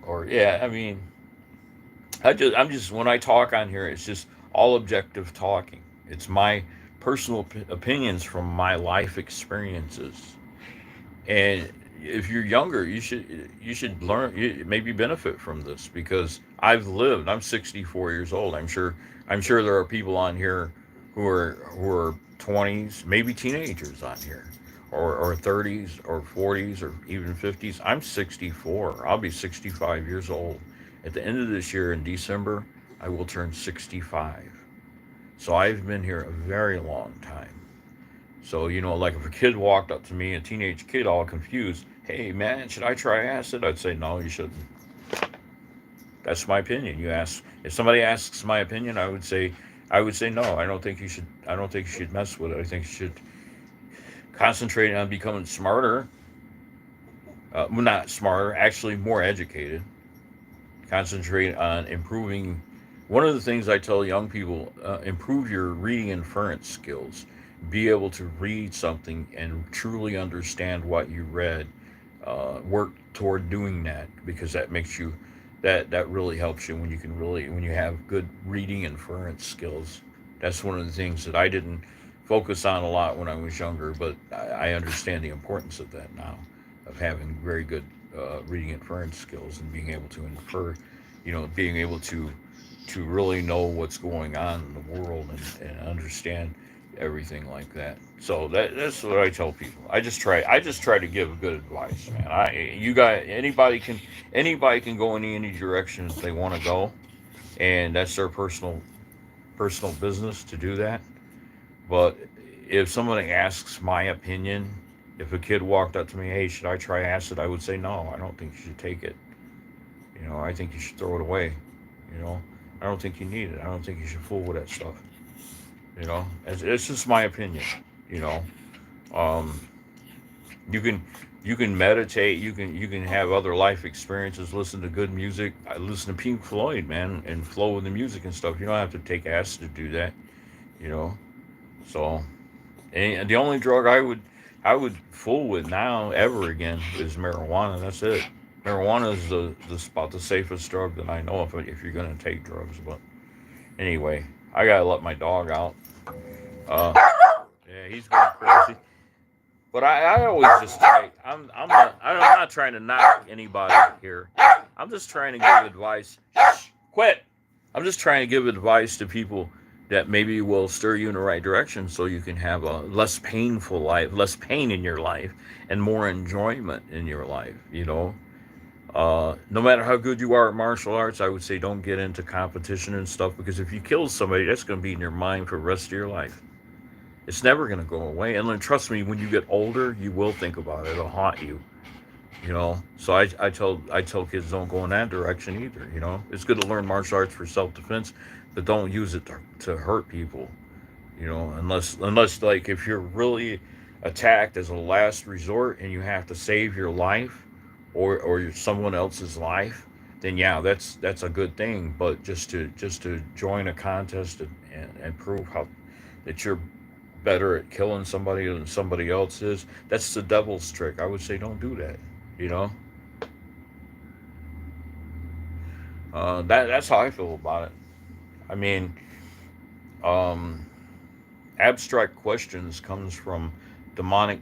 or yeah, I mean, I'm just when I talk on here, it's just all objective talking. It's my personal opinions from my life experiences. And if you're younger, you should learn, maybe benefit from this because I've lived. I'm 64 years old. I'm sure there are people on here who are 20s, maybe teenagers on here, or 30s or 40s or even 50s. I'm 64. I'll be 65 years old at the end of this year in December. I will turn 65. So I've been here a very long time. So, you know, like if a kid walked up to me, a teenage kid all confused, hey man, should I try acid? I'd say, no, you shouldn't. That's my opinion. If somebody asks my opinion, I would say, no, I don't think you should mess with it. I think you should concentrate on becoming smarter. Well, not smarter, actually more educated. Concentrate on improving. One of the things I tell young people, improve your reading inference skills. Be able to read something and truly understand what you read. Work toward doing that because that really helps you when you have good reading inference skills. That's one of the things that I didn't focus on a lot when I was younger, but I understand the importance of that now, of having very good reading inference skills and being able to infer, being able to really know what's going on in the world and understand everything like that. So that's what I tell people. I just try to give good advice, man. You got anybody can go in any direction if they want to go, and that's their personal business to do that. But if somebody asks my opinion, if a kid walked up to me, hey, should I try acid? I would say no. I don't think you should take it. I think you should throw it away. You know, I don't think you need it. I don't think you should fool with that stuff. It's just my opinion. You know, um, you can you can meditate. You can have other life experiences. Listen to good music. I listen to Pink Floyd, man, and flow with the music and stuff. You don't have to take acid to do that. You know, so and the only drug I would fool with now ever again is marijuana. That's it. Marijuana is about the safest drug that I know of if you're gonna take drugs. But anyway, I gotta let my dog out. Uh, yeah, he's going crazy. But I always just try. I'm not trying to knock anybody here. I'm just trying to give advice. Shh, quit. I'm just trying to give advice to people that maybe will stir you in the right direction so you can have a less painful life, less pain in your life, and more enjoyment in your life. No matter how good you are at martial arts, I would say don't get into competition and stuff because if you kill somebody, that's going to be in your mind for the rest of your life. It's never going to go away. And then trust me, when you get older, you will think about it. It'll haunt you. So I tell kids don't go in that direction either. It's good to learn martial arts for self defense, but don't use it to hurt people. Unless like if you're really attacked as a last resort and you have to save your life or someone else's life, then yeah, that's a good thing. But just to join a contest and prove how that you're better at killing somebody than somebody else is, that's the devil's trick. I would say don't do that. You know, that's how I feel about it. I mean, Um, Abstract questions comes from demonic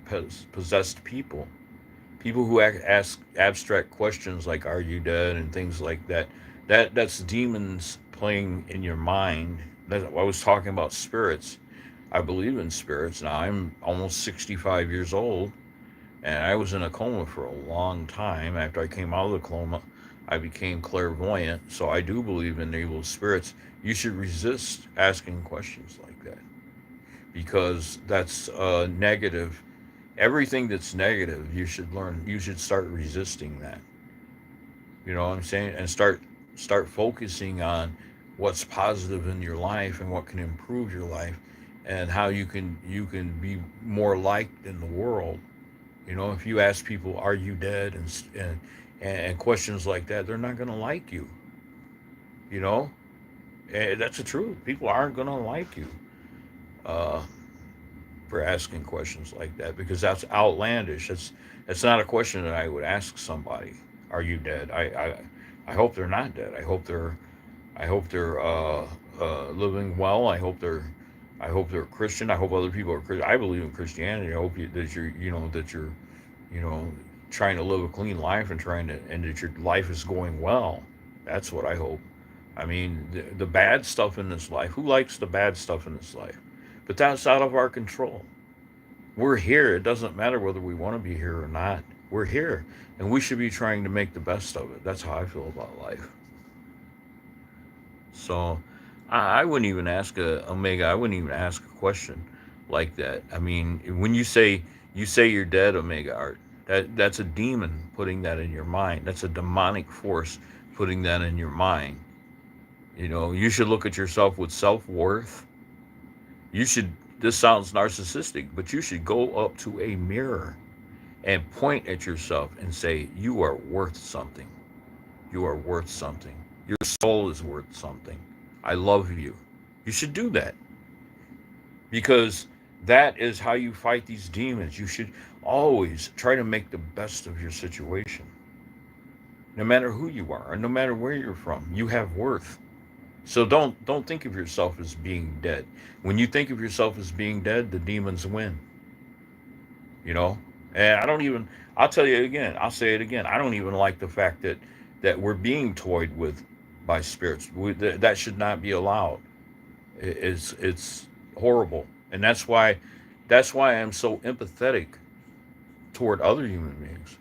possessed people. People who ask abstract questions like "Are you dead?" and things like that. That's demons playing in your mind. I was talking about spirits. I believe in spirits. Now I'm almost 65 years old, and I was in a coma for a long time. After I came out of the coma, I became clairvoyant. So I do believe in evil spirits. You should resist asking questions like that because that's negative. Everything that's negative, you should learn. You should start resisting that. You know what I'm saying? And start focusing on what's positive in your life and what can improve your life, and how you can be more liked in the world. You know, if you ask people, "Are you dead?" and questions like that, they're not going to like you. You know, and that's the truth. People aren't going to like you uh, for asking questions like that because that's outlandish. That's not a question that I would ask somebody. Are you dead? I hope they're not dead. I hope they're living well. I hope they're Christian. I hope other people are Christian. I believe in Christianity. I hope that you're you know trying to live a clean life and that your life is going well. That's what I hope. I mean, the bad stuff in this life. Who likes the bad stuff in this life? But that's out of our control. We're here. It doesn't matter whether we want to be here or not. We're here, and we should be trying to make the best of it. That's how I feel about life. So, I wouldn't even ask a Omega. I wouldn't even ask a question like that. I mean, when you say you're dead, Omega Art, that's a demon putting that in your mind. That's a demonic force putting that in your mind. You know, you should look at yourself with self worth. You should. This sounds narcissistic, but you should go up to a mirror and point at yourself and say, "You are worth something. You are worth something. Your soul is worth something. I love you." You should do that because that is how you fight these demons. You should always try to make the best of your situation. No matter who you are, or no matter where you're from, you have worth. So don't think of yourself as being dead. When you think of yourself as being dead, the demons win. You know, and I don't even. I'll tell you again. I'll say it again. I don't even like the fact that we're being toyed with by spirits. That should not be allowed. It's horrible, and that's why I'm so empathetic toward other human beings,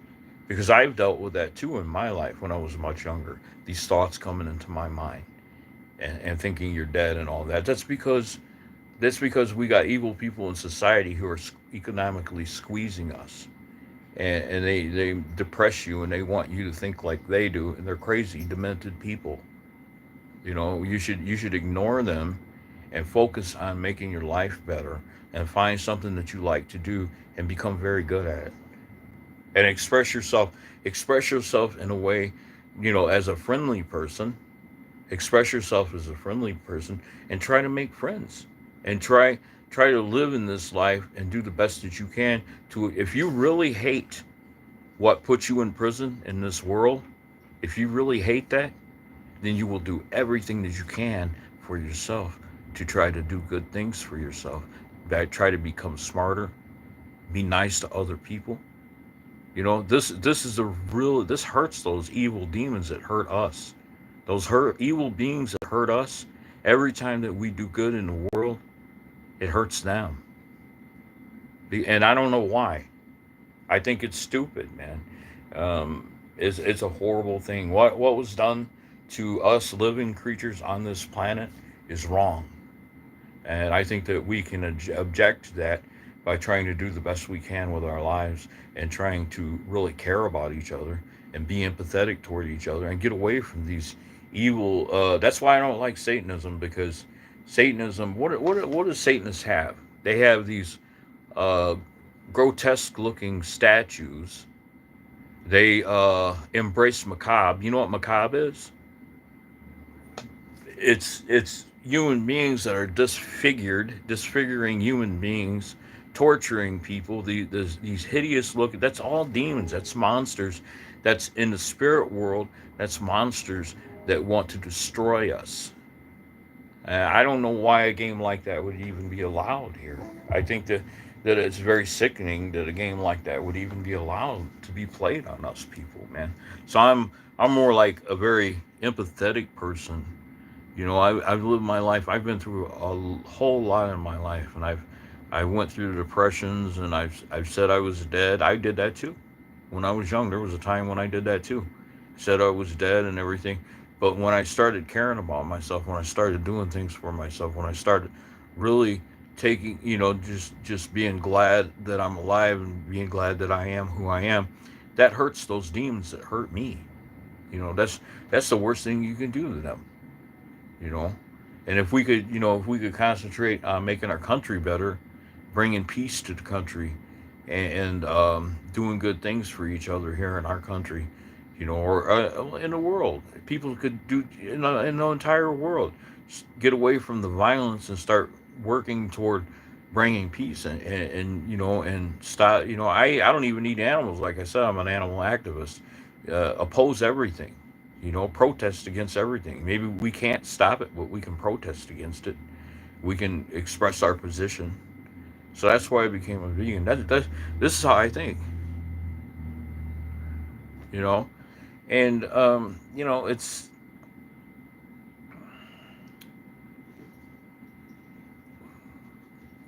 because I've dealt with that too in my life when I was much younger. These thoughts coming into my mind and thinking you're dead and all that. That's because we got evil people in society who are economically squeezing us, and they depress you and they want you to think like they do, and they're crazy, demented people. You know, you should ignore them and focus on making your life better and find something that you like to do and become very good at it and express yourself in a way, as a friendly person. Express yourself as a friendly person and try to make friends and try to live in this life and do the best that you can. To If you really hate what puts you in prison in this world, if you really hate that, then you will do everything that you can for yourself to try to do good things for yourself. Try to become smarter, be nice to other people. This hurts those evil demons that hurt us. Those evil beings that hurt us. Every time that we do good in the world, it hurts them. And I don't know why. I think it's stupid, man. It's a horrible thing. What was done to us living creatures on this planet is wrong. And I think that we can object to that by trying to do the best we can with our lives and trying to really care about each other and be empathetic toward each other and get away from these evil. That's why I don't like Satanism, because Satanism. What does Satanists have? They have these uh, grotesque looking statues. They embrace macabre. You know what macabre is? It's human beings that are disfiguring human beings, torturing people. These hideous look. That's all demons. That's monsters. That's in the spirit world. That's monsters that want to destroy us. I don't know why a game like that would even be allowed here. I think that it's very sickening that a game like that would even be allowed to be played on us people, man. So I'm more like a very empathetic person. You know, I've lived my life. I've been through a whole lot in my life, and I went through depressions, and I've said I was dead. I did that too. When I was young, there was a time when I did that too. Said I was dead and everything. But when I started caring about myself, when I started doing things for myself, when I started really taking, just being glad that I'm alive and being glad that I am who I am, that hurts those demons that hurt me. That's the worst thing you can do to them. You know, and if we could concentrate on making our country better, bringing peace to the country, and doing good things for each other here in our country, or in the world. People could do in the entire world, get away from the violence and start working toward bringing peace and stop. I don't even need animals. Like I said, I'm an animal activist. Oppose everything. Protest against everything. Maybe we can't stop it, but we can protest against it. We can express our position. So that's why I became a vegan. This is how I think, you know, and it's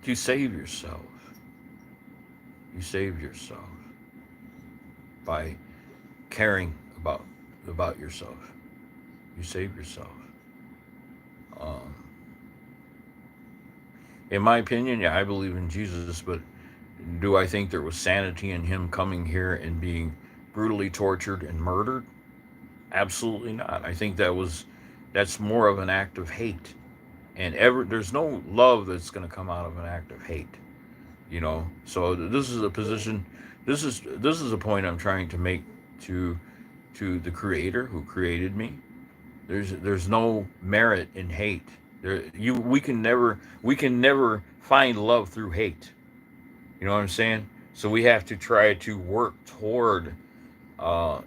you save yourself. You save yourself by caring about yourself. You save yourself. Um, in my opinion, yeah, I believe in Jesus, but do I think there was sanity in him coming here and being brutally tortured and murdered? Absolutely not. I think that's more of an act of hate. And there's no love that's going to come out of an act of hate. So this is a position. This is a point I'm trying to make to to the Creator who created me. There's no merit in hate. We can never find love through hate. You know what I'm saying? So we have to try to work toward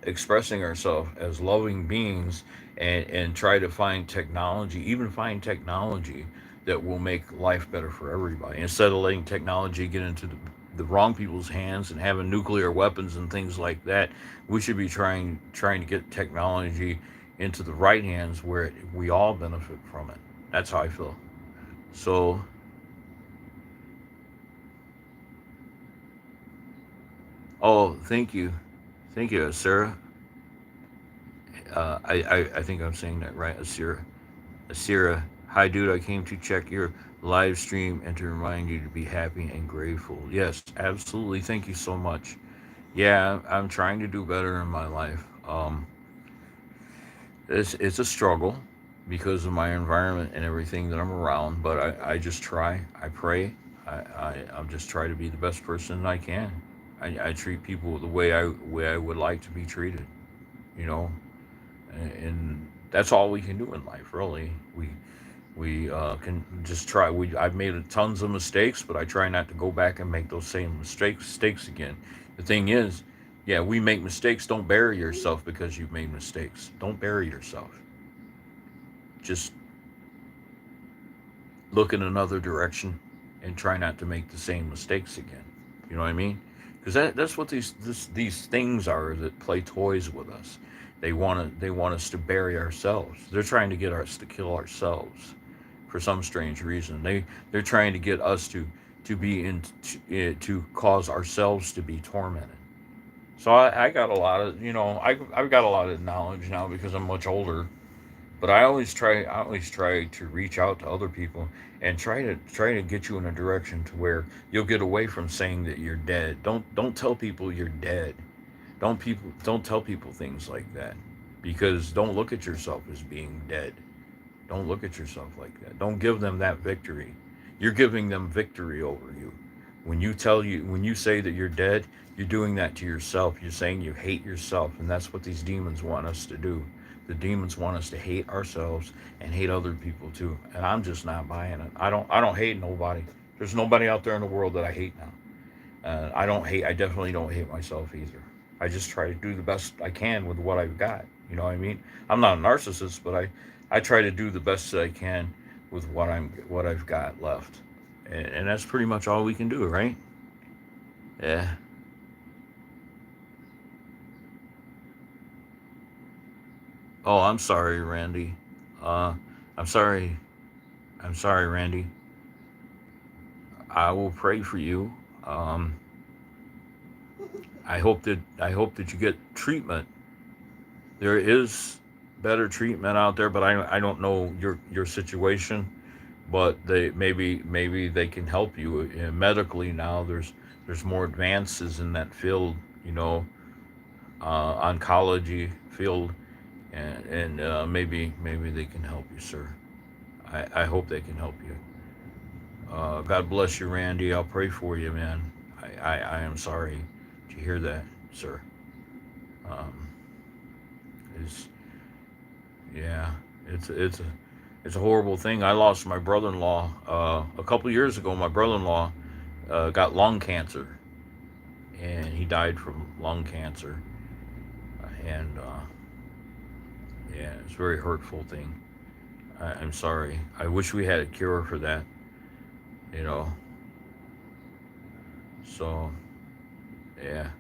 expressing ourselves as loving beings, and try to find technology that will make life better for everybody, instead of letting technology get into the wrong people's hands and having nuclear weapons and things like that. We should be trying to get technology into the right hands where we all benefit from it. That's how I feel. So, oh, thank you, Sarah. I think I'm saying that right, Asira. Asira, hi dude, I came to check your live stream and to remind you to be happy and grateful. Yes, absolutely. Thank you so much. Yeah, I'm trying to do better in my life. It's a struggle because of my environment and everything that I'm around, but I just try. I pray. I'll just try to be the best person I can. I treat people the way I would like to be treated. You know, and that's all we can do in life, really. We can just try. I've made tons of mistakes, but I try not to go back and make those same mistakes again. The thing is, yeah, we make mistakes. Don't bury yourself because you've made mistakes. Don't bury yourself. Just look in another direction and try not to make the same mistakes again. You know what I mean? Because that's what these things are that play toys with us. They want us to bury ourselves. They're trying to get us to kill ourselves for some strange reason. They're trying to get us to be to cause ourselves to be tormented. So I got a lot of I've got a lot of knowledge now because I'm much older. But I always try to reach out to other people and try to get you in a direction to where you'll get away from saying that you're dead. Don't tell people you're dead. Don't tell people things like that, because don't look at yourself as being dead. Don't look at yourself like that. Don't give them that victory. You're giving them victory over you. When you say that you're dead, you're doing that to yourself. You're saying you hate yourself, and that's what these demons want us to do. The demons want us to hate ourselves and hate other people too. And I'm just not buying it. I don't hate nobody. There's nobody out there in the world that I hate now. I definitely don't hate myself either. I just try to do the best I can with what I've got. You know what I mean? I'm not a narcissist, but I try to do the best that I can with what I've got left, and that's pretty much all we can do, right? Yeah. Oh, I'm sorry, Randy. Uh, I'm sorry. I'm sorry, Randy. I will pray for you. Um, I hope that you get treatment. There is better treatment out there, but I don't know your situation. But maybe they can help you medically now. There's more advances in that field, you know, oncology field, and maybe they can help you, sir. I hope they can help you. God bless you, Randy. I'll pray for you, man. I am sorry to hear that, sir. Um, it's yeah, it's a horrible thing. I lost my brother-in-law a couple years ago. My brother-in-law got lung cancer, and he died from lung cancer. And yeah, it's a very hurtful thing. I'm sorry. I wish we had a cure for that. You know. So yeah.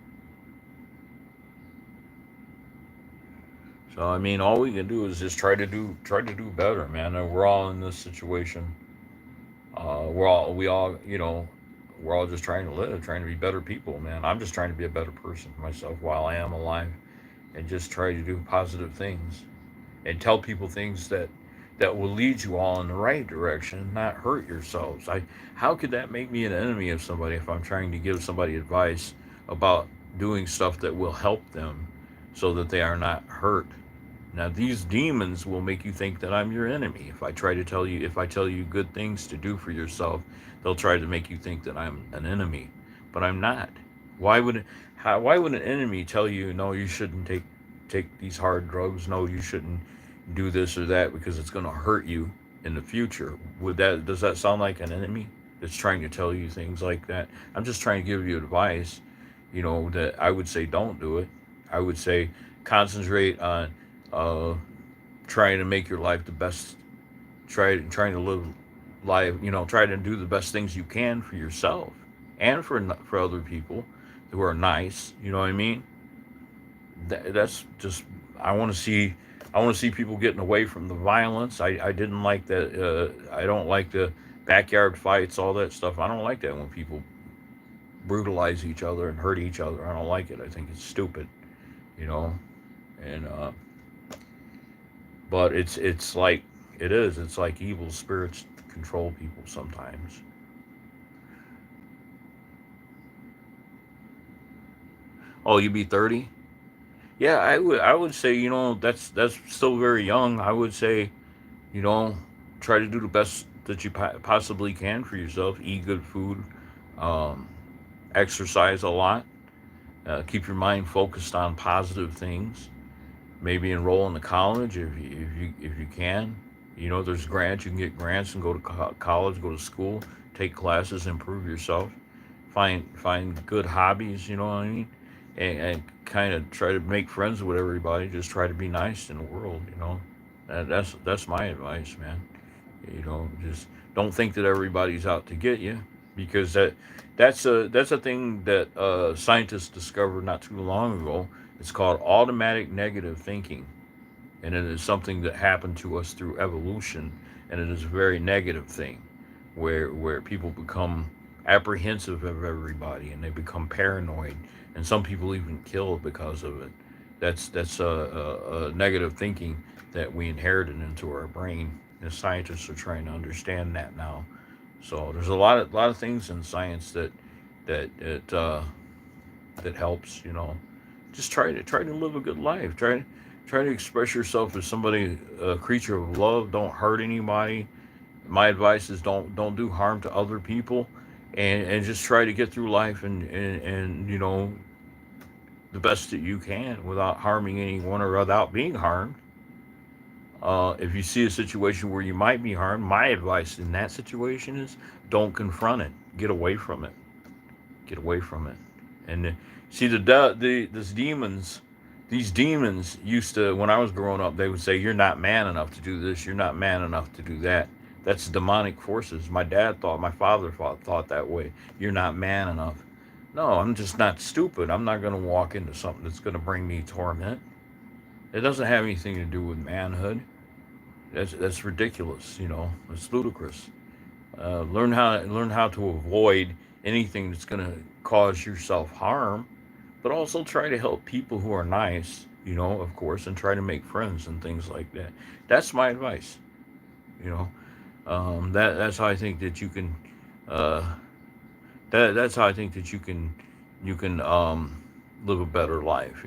So I mean, all we can do is just try to do better, man. And we're all in this situation. We all, you know, we're all just trying to live, trying to be better people, man. I'm just trying to be a better person myself while I am alive, and just try to do positive things and tell people things that will lead you all in the right direction, not hurt yourselves. How could that make me an enemy of somebody if I'm trying to give somebody advice about doing stuff that will help them so that they are not hurt? Now these demons will make you think that I'm your enemy. If I tell you good things to do for yourself, they'll try to make you think that I'm an enemy, but I'm not. Why would why would an enemy tell you no, you shouldn't take these hard drugs, no, you shouldn't do this or that because it's going to hurt you in the future? Does that sound like an enemy that's trying to tell you things like that? I'm just trying to give you advice, you know, that I would say don't do it. I would say concentrate on uh, trying to make your life the best. Trying to live life. You know, try to do the best things you can for yourself and for other people who are nice. You know what I mean? That's just I want to see. I want to see people getting away from the violence. I didn't like that. I don't like the backyard fights, all that stuff. I don't like that when people brutalize each other and hurt each other. I don't like it. I think it's stupid. You know, and but it's like it is. It's like evil spirits control people sometimes. Oh, you be 30? Yeah, I would say, you know, that's still very young. I would say, you know, try to do the best that you possibly can for yourself. Eat good food, um, exercise a lot. Keep your mind focused on positive things. Maybe enroll in the college if you can. You know, there's grants. You can get grants and go to college, go to school, take classes, improve yourself. Find good hobbies. You know what I mean? And kind of try to make friends with everybody. Just try to be nice in the world. You know, that's my advice, man. You know, just don't think that everybody's out to get you, because that's a thing that scientists discovered not too long ago. It's called automatic negative thinking, and it is something that happened to us through evolution, and it is a very negative thing, where people become apprehensive of everybody and they become paranoid, and some people even kill because of it. That's a negative thinking that we inherited into our brain. And scientists are trying to understand that now. So there's a lot of things in science that that helps. You know, just try to live a good life. Try to express yourself as somebody, a creature of love. Don't hurt anybody. My advice is don't do harm to other people, and just try to get through life and you know, the best that you can without harming anyone or without being harmed. If you see a situation where you might be harmed, my advice in that situation is don't confront it. Get away from it. Get away from it. And see these demons. These demons used to, when I was growing up, they would say, "You're not man enough to do this. You're not man enough to do that." That's demonic forces. My father thought that way. You're not man enough. No, I'm just not stupid. I'm not going to walk into something that's going to bring me torment. It doesn't have anything to do with manhood. That's ridiculous. It's ludicrous. Learn how to avoid anything that's going to cause yourself harm, but also try to help people who are nice. Of course, and try to make friends and things like that. That's my advice. You know, that's how I think that you can. Uh, that's how I think that you can live a better life.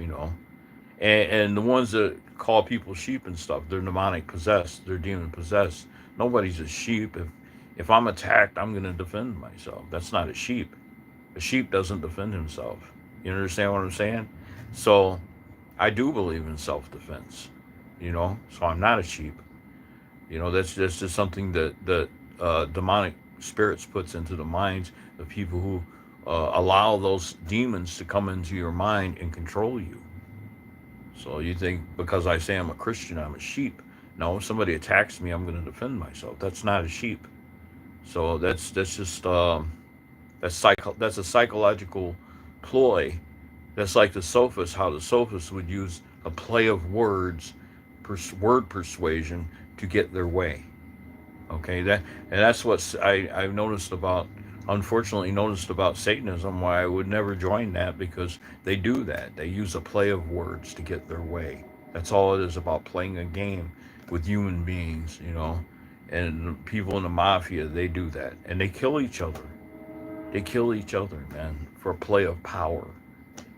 And the ones that call people sheep and stuff, they're demonic possessed, they're demon possessed. Nobody's a sheep. If I'm attacked, I'm going to defend myself. That's not a sheep. A sheep doesn't defend himself. You understand what I'm saying? So I do believe in self-defense. So I'm not a sheep. That's just something that demonic spirits puts into the minds of people who allow those demons to come into your mind and control you. So you think because I say I'm a Christian, I'm a sheep. No, if somebody attacks me, I'm going to defend myself. That's not a sheep. So that's just that's a psychological ploy. That's like the sophists, how the sophists would use a play of words, word persuasion to get their way. Okay, that's what I've noticed about, unfortunately noticed about Satanism. Why I would never join that, because they do that. They use a play of words to get their way. That's all it is, about playing a game with human beings. And people in the mafia, they do that, and they kill each other. They kill each other, man, for a play of power,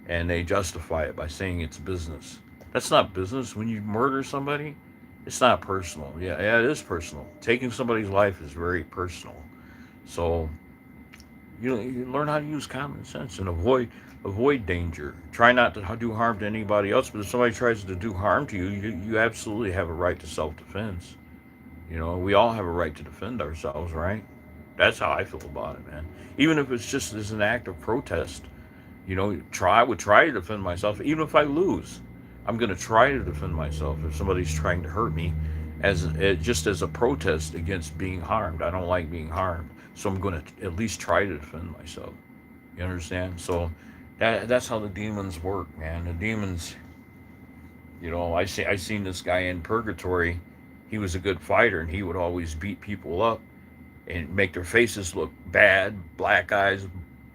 and they justify it by saying it's business. That's not business. When you murder somebody, it's not personal. Yeah, it is personal. Taking somebody's life is very personal. So you learn how to use common sense and avoid danger. Try not to do harm to anybody else. But if somebody tries to do harm to you, you absolutely have a right to self-defense. We all have a right to defend ourselves, right? That's how I feel about it, man. Even if it's just as an act of protest, I would try to defend myself. Even if I lose, I'm going to try to defend myself if somebody's trying to hurt me, just as a protest against being harmed. I don't like being harmed, so I'm going to at least try to defend myself. You understand? So that's how the demons work, man. The demons, I seen this guy in purgatory. He was a good fighter, and he would always beat people up and make their faces look bad, black eyes,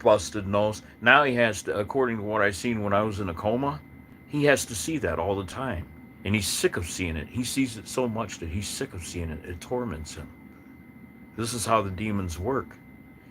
busted nose. Now he has to, according to what I seen when I was in a coma, he has to see that all the time. And he's sick of seeing it. He sees it so much that he's sick of seeing it. It torments him. This is how the demons work.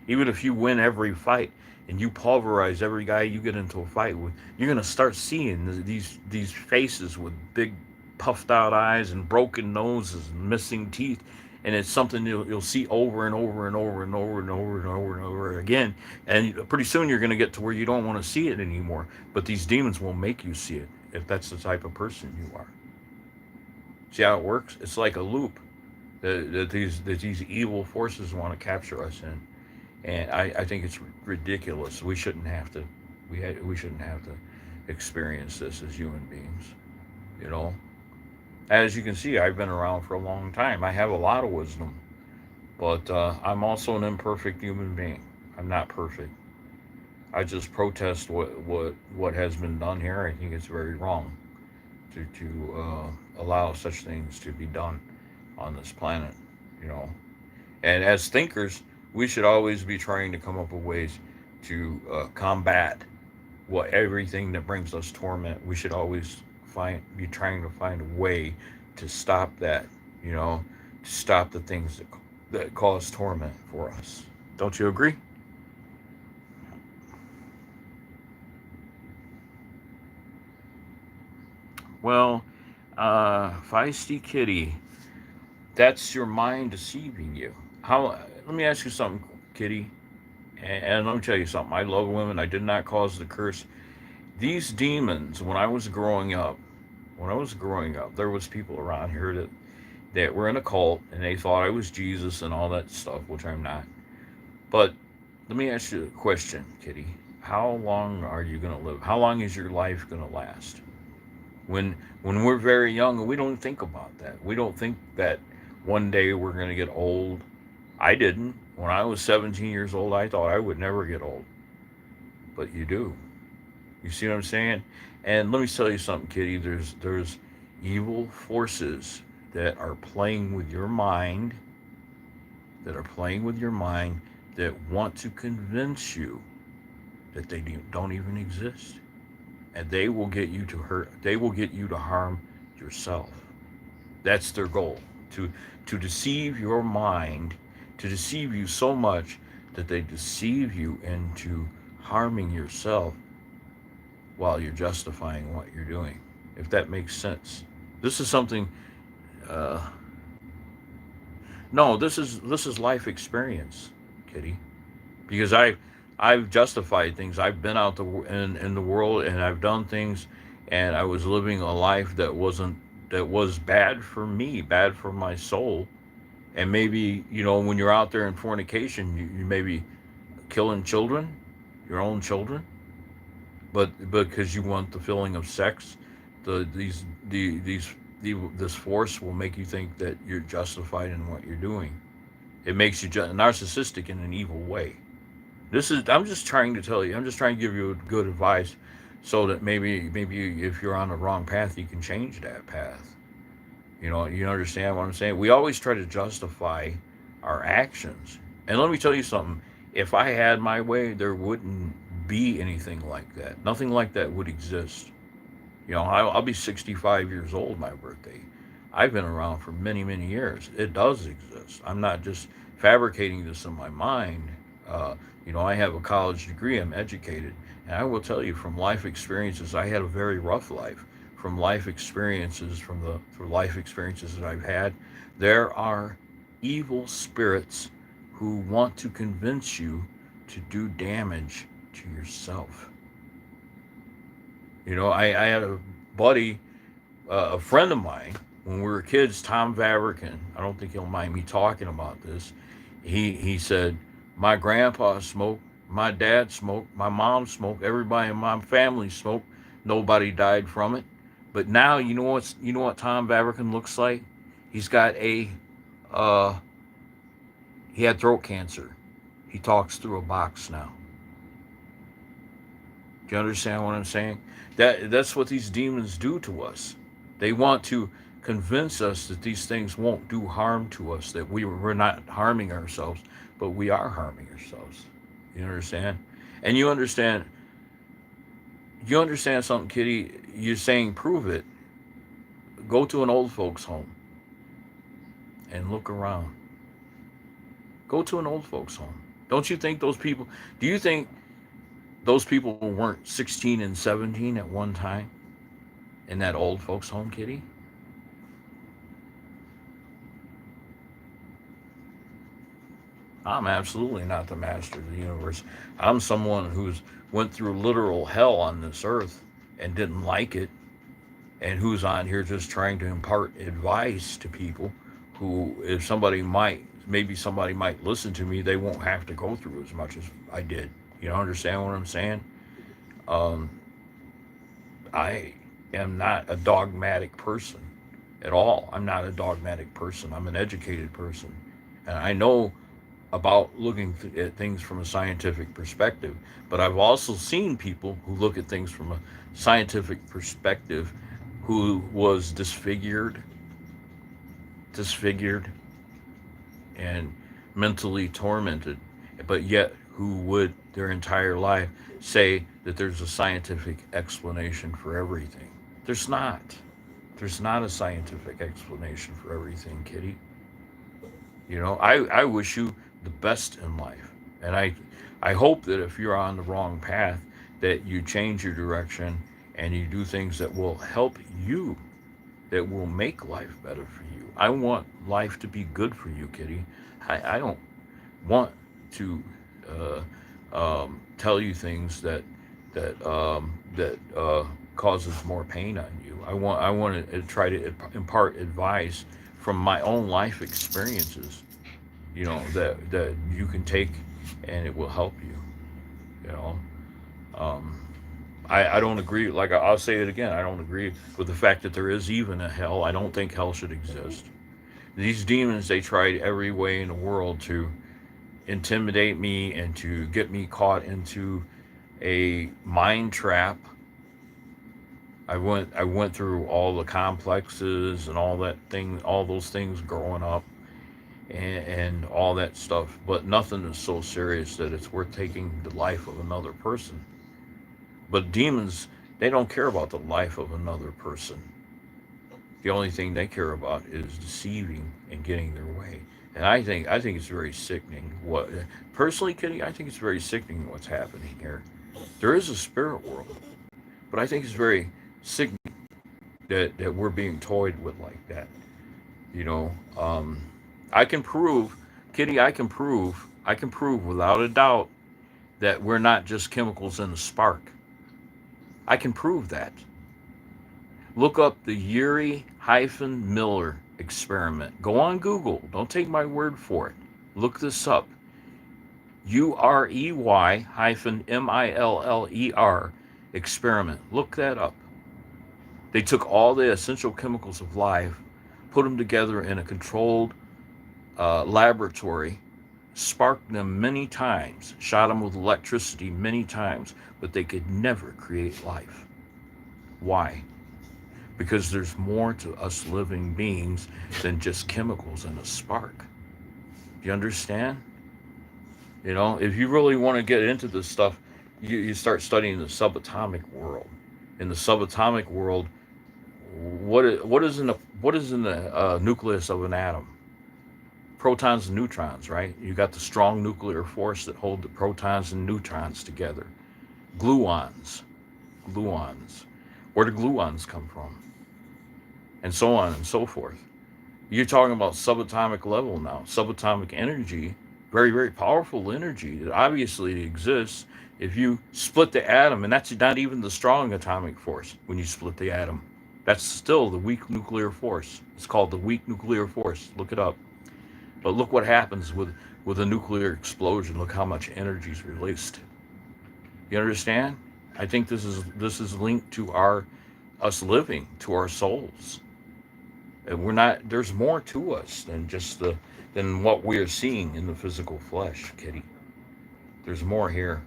Even if you win every fight and you pulverize every guy you get into a fight with, you're going to start seeing these faces with big puffed out eyes and broken noses and missing teeth. And it's something you'll see over and over and over and over and over and over and over again. And pretty soon you're going to get to where you don't want to see it anymore. But these demons will make you see it if that's the type of person you are. See how it works? It's like a loop that these evil forces want to capture us in. And I think it's ridiculous. We shouldn't have to. We shouldn't have to experience this as human beings. You know. As you can see, I've been around for a long time. I have a lot of wisdom, but I'm also an imperfect human being. I'm not perfect. I just protest what has been done here. I think it's very wrong to allow such things to be done on this planet. You know, and as thinkers, we should always be trying to come up with ways to combat everything that brings us torment. We should always be trying to find a way to stop that, to stop the things that cause torment for us. Don't you agree? Well, feisty kitty, that's your mind deceiving you. How? Let me ask you something, kitty, and let me tell you something. I love women. I did not cause the curse. These demons, when I was growing up, there was people around here that were in a cult, and they thought I was Jesus and all that stuff, which I'm not. But let me ask you a question, kitty. How long are you going to live? How long is your life going to last? When we're very young, we don't think about that. We don't think that one day we're going to get old. I didn't. When I was 17 years old, I thought I would never get old. But you do. You see what I'm saying? And let me tell you something, Kitty. There's evil forces that are playing with your mind, that are playing with your mind, that want to convince you that they don't even exist. And they will get you to hurt, they will get you to harm yourself. That's their goal. To to deceive your mind, to deceive you so much that they deceive you into harming yourself while you're justifying what you're doing. If that makes sense. This is something uh no, this is life experience, Kitty. Because I've justified things. I've been out in the world, and I've done things, and I was living a life that was bad for me, bad for my soul. And maybe, when you're out there in fornication, you may be killing children, your own children, but because you want the feeling of sex, this force will make you think that you're justified in what you're doing. It makes you narcissistic in an evil way. I'm just trying to tell you. I'm just trying to give you good advice, so that maybe if you're on the wrong path, you can change that path. You understand what I'm saying? We always try to justify our actions. And let me tell you something. If I had my way, there wouldn't be anything like that. Nothing like that would exist. I'll be 65 years old my birthday. I've been around for many, many years. It does exist. I'm not just fabricating this in my mind. I have a college degree. I'm educated. And I will tell you, from life experiences, I had a very rough life. From life experiences, from life experiences that I've had, there are evil spirits who want to convince you to do damage to yourself. I had a buddy, a friend of mine, when we were kids, Tom Vavrickin. I don't think he'll mind me talking about this. He said, my grandpa smoked, my dad smoked, my mom smoked, everybody in my family smoked. Nobody died from it. But now you know what Tom Vavrickin looks like? He's got uh he had throat cancer. He talks through a box now. Do you understand what I'm saying? That's what these demons do to us. They want to convince us that these things won't do harm to us, that we're not harming ourselves, but we are harming ourselves. You understand? And you understand something, Kitty. You're saying prove it. Go to an old folks home and look around. Go to an old folks home. Don't you think those people? Do you think those people weren't 16 and 17 at one time in that old folks home, Kitty? I'm absolutely not the master of the universe. I'm someone who's went through literal hell on this earth and didn't like it, and who's on here just trying to impart advice to people who, if somebody might listen to me, they won't have to go through as much as I did. You understand what I'm saying? Um, I am not a dogmatic person at all. I'm not a dogmatic person. I'm an educated person. And I know about looking at things from a scientific perspective, but I've also seen people who look at things from a scientific perspective who was disfigured and mentally tormented, but yet who would their entire life say that there's a scientific explanation for everything. There's not. There's not a scientific explanation for everything, Kitty. I wish you the best in life. And I hope that if you're on the wrong path, that you change your direction and you do things that will help you, that will make life better for you. I want life to be good for you, Kitty. I don't want to tell you things that causes more pain on you. I want to try to impart advice from my own life experiences, that you can take, and it will help you. You know, um, I don't agree. Like I'll say it again. I don't agree with the fact that there is even a hell. I don't think hell should exist. These demons, they tried every way in the world to intimidate me and to get me caught into a mind trap. I went through all the complexes and all those things growing up, and all that stuff, but nothing is so serious that it's worth taking the life of another person. But demons, they don't care about the life of another person. The only thing they care about is deceiving and getting their way. And I think it's very sickening. What personally, Kitty, I think it's very sickening what's happening here. There is a spirit world, but I think it's very sickening that we're being toyed with like that. You know, I can prove, Kitty, I can prove without a doubt that we're not just chemicals in a spark. I can prove that. Look up the Urey-Miller experiment. Go on Google. Don't take my word for it. Look this up. Urey-Miller experiment. Look that up. They took all the essential chemicals of life, put them together in a controlled laboratory, sparked them many times, shot them with electricity many times, but they could never create life. Why? Because there's more to us living beings than just chemicals and a spark. Do you understand? If you really want to get into this stuff, you start studying the subatomic world. In the subatomic world, what is in the nucleus of an atom? Protons and neutrons, right? You got the strong nuclear force that hold the protons and neutrons together. Gluons, gluons. Where do gluons come from? And so on and so forth. You're talking about subatomic level now, subatomic energy, very, very powerful energy that obviously exists if you split the atom, and that's not even the strong atomic force when you split the atom. That's still the weak nuclear force. It's called the weak nuclear force. Look it up. But look what happens with a nuclear explosion. Look how much energy is released. You understand? I think this is linked to our us living, to our souls. And we're not. There's more to us than what we are seeing in the physical flesh, Kitty. There's more here,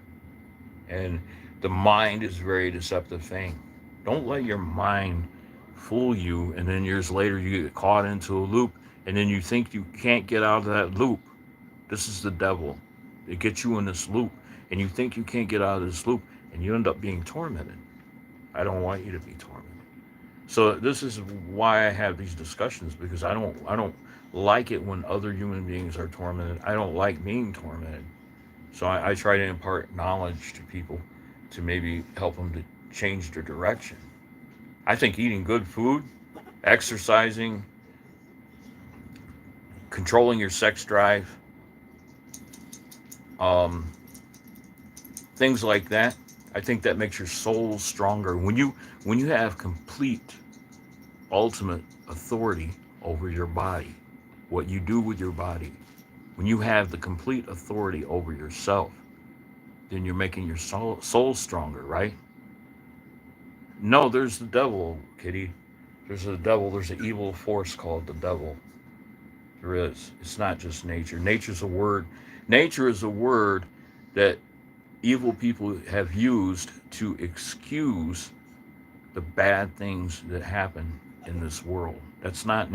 and the mind is a very deceptive thing. Don't let your mind fool you, and then years later you get caught into a loop, and then you think you can't get out of that loop. This is the devil. It gets you in this loop, and you think you can't get out of this loop, and you end up being tormented. I don't want you to be tormented. So this is why I have these discussions, because I don't like it when other human beings are tormented. I don't like being tormented. So I try to impart knowledge to people to maybe help them to change their direction. I think eating good food, exercising, controlling your sex drive, um, things like that. I think that makes your soul stronger. When you have complete, ultimate authority over your body, what you do with your body, when you have the complete authority over yourself, then you're making your soul stronger, right? No, there's the devil, Kitty. There's a devil. There's an evil force called the devil. There is. It's not just nature. Nature's a word. Nature is a word that evil people have used to excuse the bad things that happen in this world. That's not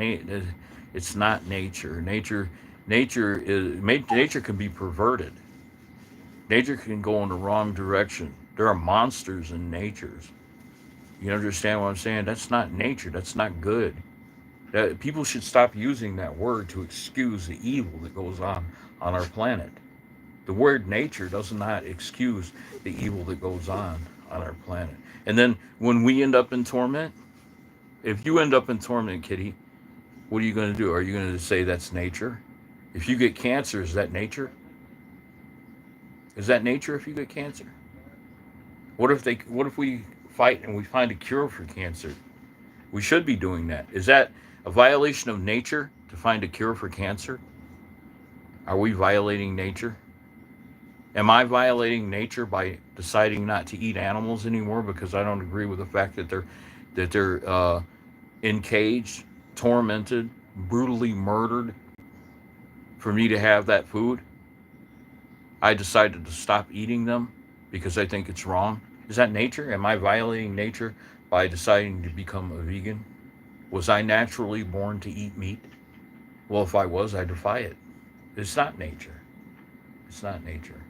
it's not nature. Nature can be perverted. Nature can go in the wrong direction. There are monsters in natures. You understand what I'm saying? That's not nature. That's not good. That people should stop using that word to excuse the evil that goes on our planet. The word nature does not excuse the evil that goes on our planet. And then when we end up in torment, if you end up in torment, Kitty, what are you going to do? Are you going to say that's nature? If you get cancer, is that nature? Is that nature if you get cancer? What if we fight and we find a cure for cancer? We should be doing that. Is that a violation of nature to find a cure for cancer? Are we violating nature? Am I violating nature by deciding not to eat animals anymore because I don't agree with the fact that they're in cage, tormented, brutally murdered for me to have that food, I decided to stop eating them because I think it's wrong. Is that nature? Am I violating nature by deciding to become a vegan? Was I naturally born to eat meat? Well, if I was, I defy it. It's not nature. It's not nature.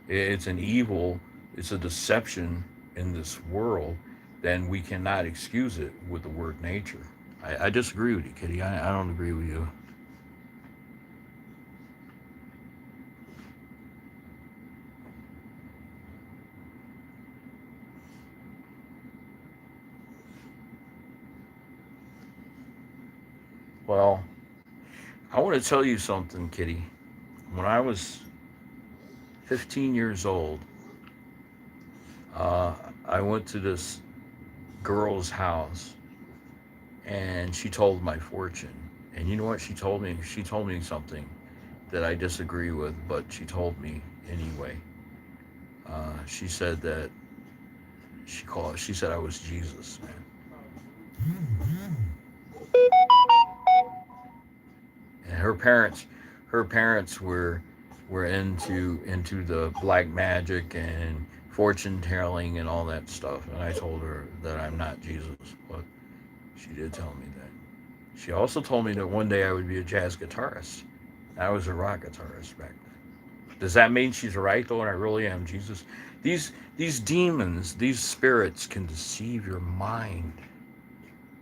It's an evil, it's a deception in this world, then we cannot excuse it with the word nature. I disagree with you, Kitty. I don't agree with you. Well, I want to tell you something, Kitty. When I was 15 years old, uh, I went to this girl's house and she told my fortune. And you know what she told me? She told me something that I disagree with, but she told me anyway. She said that she said I was Jesus, man. And her parents were into the black magic and fortune telling and all that stuff. And I told her that I'm not Jesus, but she did tell me that. She also told me that one day I would be a jazz guitarist. I was a rock guitarist back then. Does that mean she's right though, and I really am Jesus? These demons, these spirits can deceive your mind.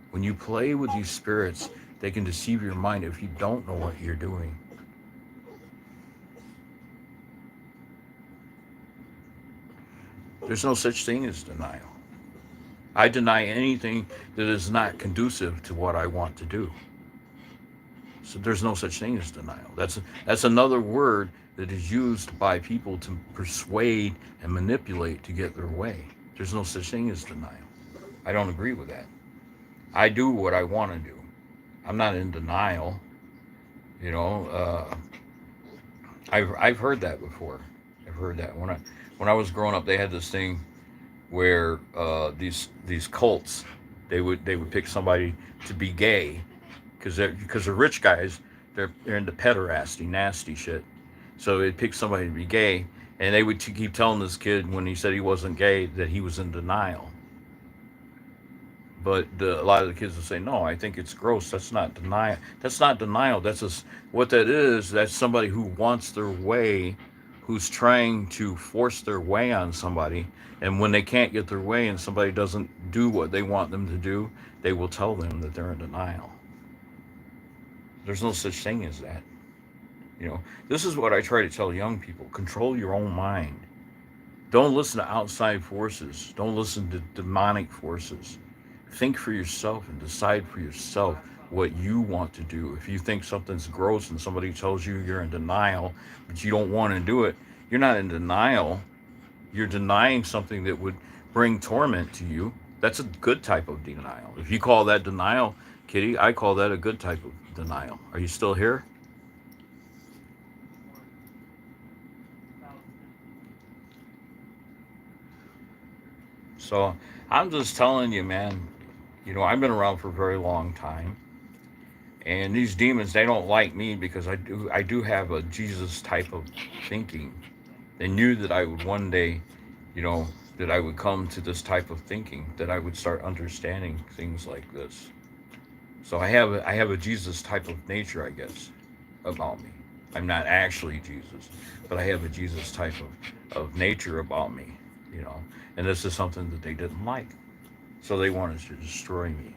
When you play with these spirits, they can deceive your mind if you don't know what you're doing. There's no such thing as denial. I deny anything that is not conducive to what I want to do. So there's no such thing as denial. That's another word that is used by people to persuade and manipulate to get their way. There's no such thing as denial. I don't agree with that. I do what I want to do. I'm not in denial. You know, I've heard that before. I've heard that when I was growing up, they had this thing where these cults they would pick somebody to be gay because the rich guys they're into pederasty, nasty shit. So they'd pick somebody to be gay, and they would keep telling this kid when he said he wasn't gay that he was in denial. But a lot of the kids would say, "No, I think it's gross. That's not denial. That's not denial. What that is. That's somebody who wants their way, who's trying to force their way on somebody. And when they can't get their way, and somebody doesn't do what they want them to do, they will tell them that they're in denial. There's no such thing as that. You know, this is what I try to tell young people: control your own mind. Don't listen to outside forces. Don't listen to demonic forces. Think for yourself and decide for yourself what you want to do. If you think something's gross and somebody tells you you're in denial, but you don't want to do it, you're not in denial. You're denying something that would bring torment to you. That's a good type of denial. If you call that denial, Kitty, I call that a good type of denial. Are you still here? So I'm just telling you, man, I've been around for a very long time. And these demons, they don't like me because I do have a Jesus type of thinking. They knew that I would one day, you know, that I would come to this type of thinking, that I would start understanding things like this. So I have a Jesus type of nature, I guess, about me. I'm not actually Jesus, but I have a Jesus type of nature about me, you know. And this is something that they didn't like. So they wanted to destroy me.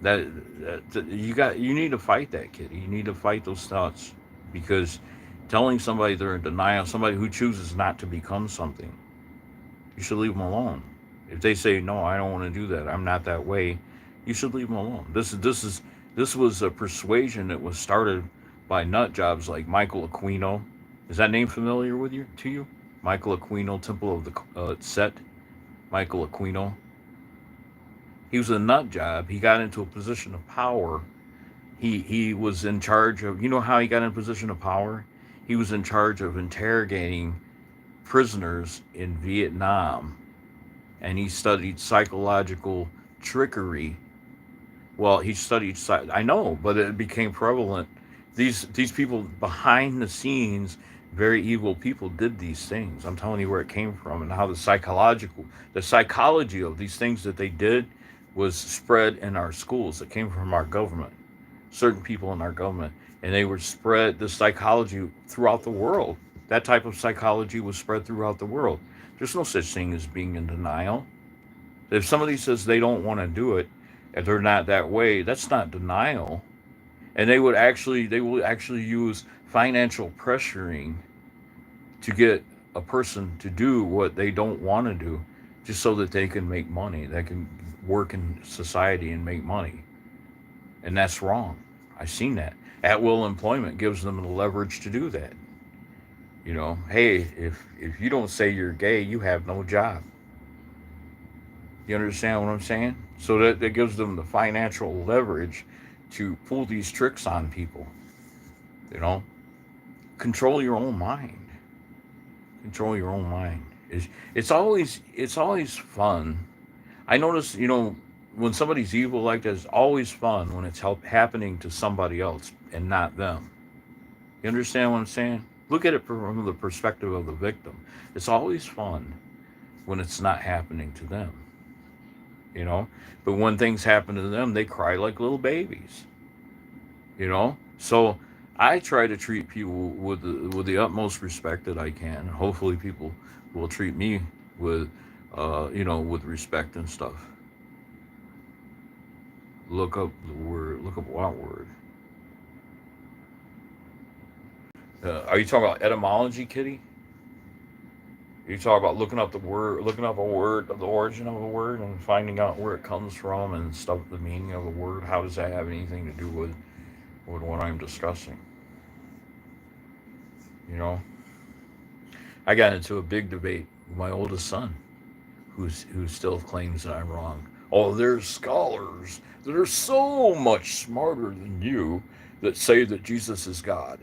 You need to fight that, kid. You need to fight those thoughts because telling somebody they're in denial, somebody who chooses not to become something, you should leave them alone. If they say no, I don't want to do that, I'm not that way, you should leave them alone. This was a persuasion that was started by nut jobs like Michael Aquino. Is that name familiar with you to you? Michael Aquino, Temple of the Set. Michael Aquino. He was a nut job. He got into a position of power. He was in charge of. You know how he got in a position of power? He was in charge of interrogating prisoners in Vietnam and he studied psychological trickery. Well, he studied, I know, but it became prevalent. These people behind the scenes, very evil people, did these things. I'm telling you where it came from and how the psychology of these things that they did was spread in our schools. It came from our government, certain people in our government, and they were spread the psychology throughout the world. That type of psychology was spread throughout the world. There's no such thing as being in denial. If somebody says they don't want to do it, if they're not that way, that's not denial. And they will actually use financial pressuring to get a person to do what they don't want to do, just so that they can make money, they can work in society and make money. And that's wrong. I've seen that. At will employment gives them the leverage to do that. Hey, if you don't say you're gay, you have no job. You understand what I'm saying? So that gives them the financial leverage to pull these tricks on people. You know, control your own mind. Control your own mind. It's always fun. I notice, when somebody's evil like that, it's always fun when it's happening to somebody else and not them. You understand what I'm saying? Look at it from the perspective of the victim. It's always fun when it's not happening to them. you know. But when things happen to them, they cry like little babies. So I try to treat people with the utmost respect that I can. Hopefully, people will treat me with respect and stuff. Look up the word. Look up what word? Are you talking about etymology, Kitty? You talk about looking up the word, looking up a word, the origin of a word, and finding out where it comes from and stuff, the meaning of a word. How does that have anything to do with what I'm discussing? You know, I got into a big debate with my oldest son, who still claims that I'm wrong. Oh, there's scholars that are so much smarter than you that say that Jesus is God,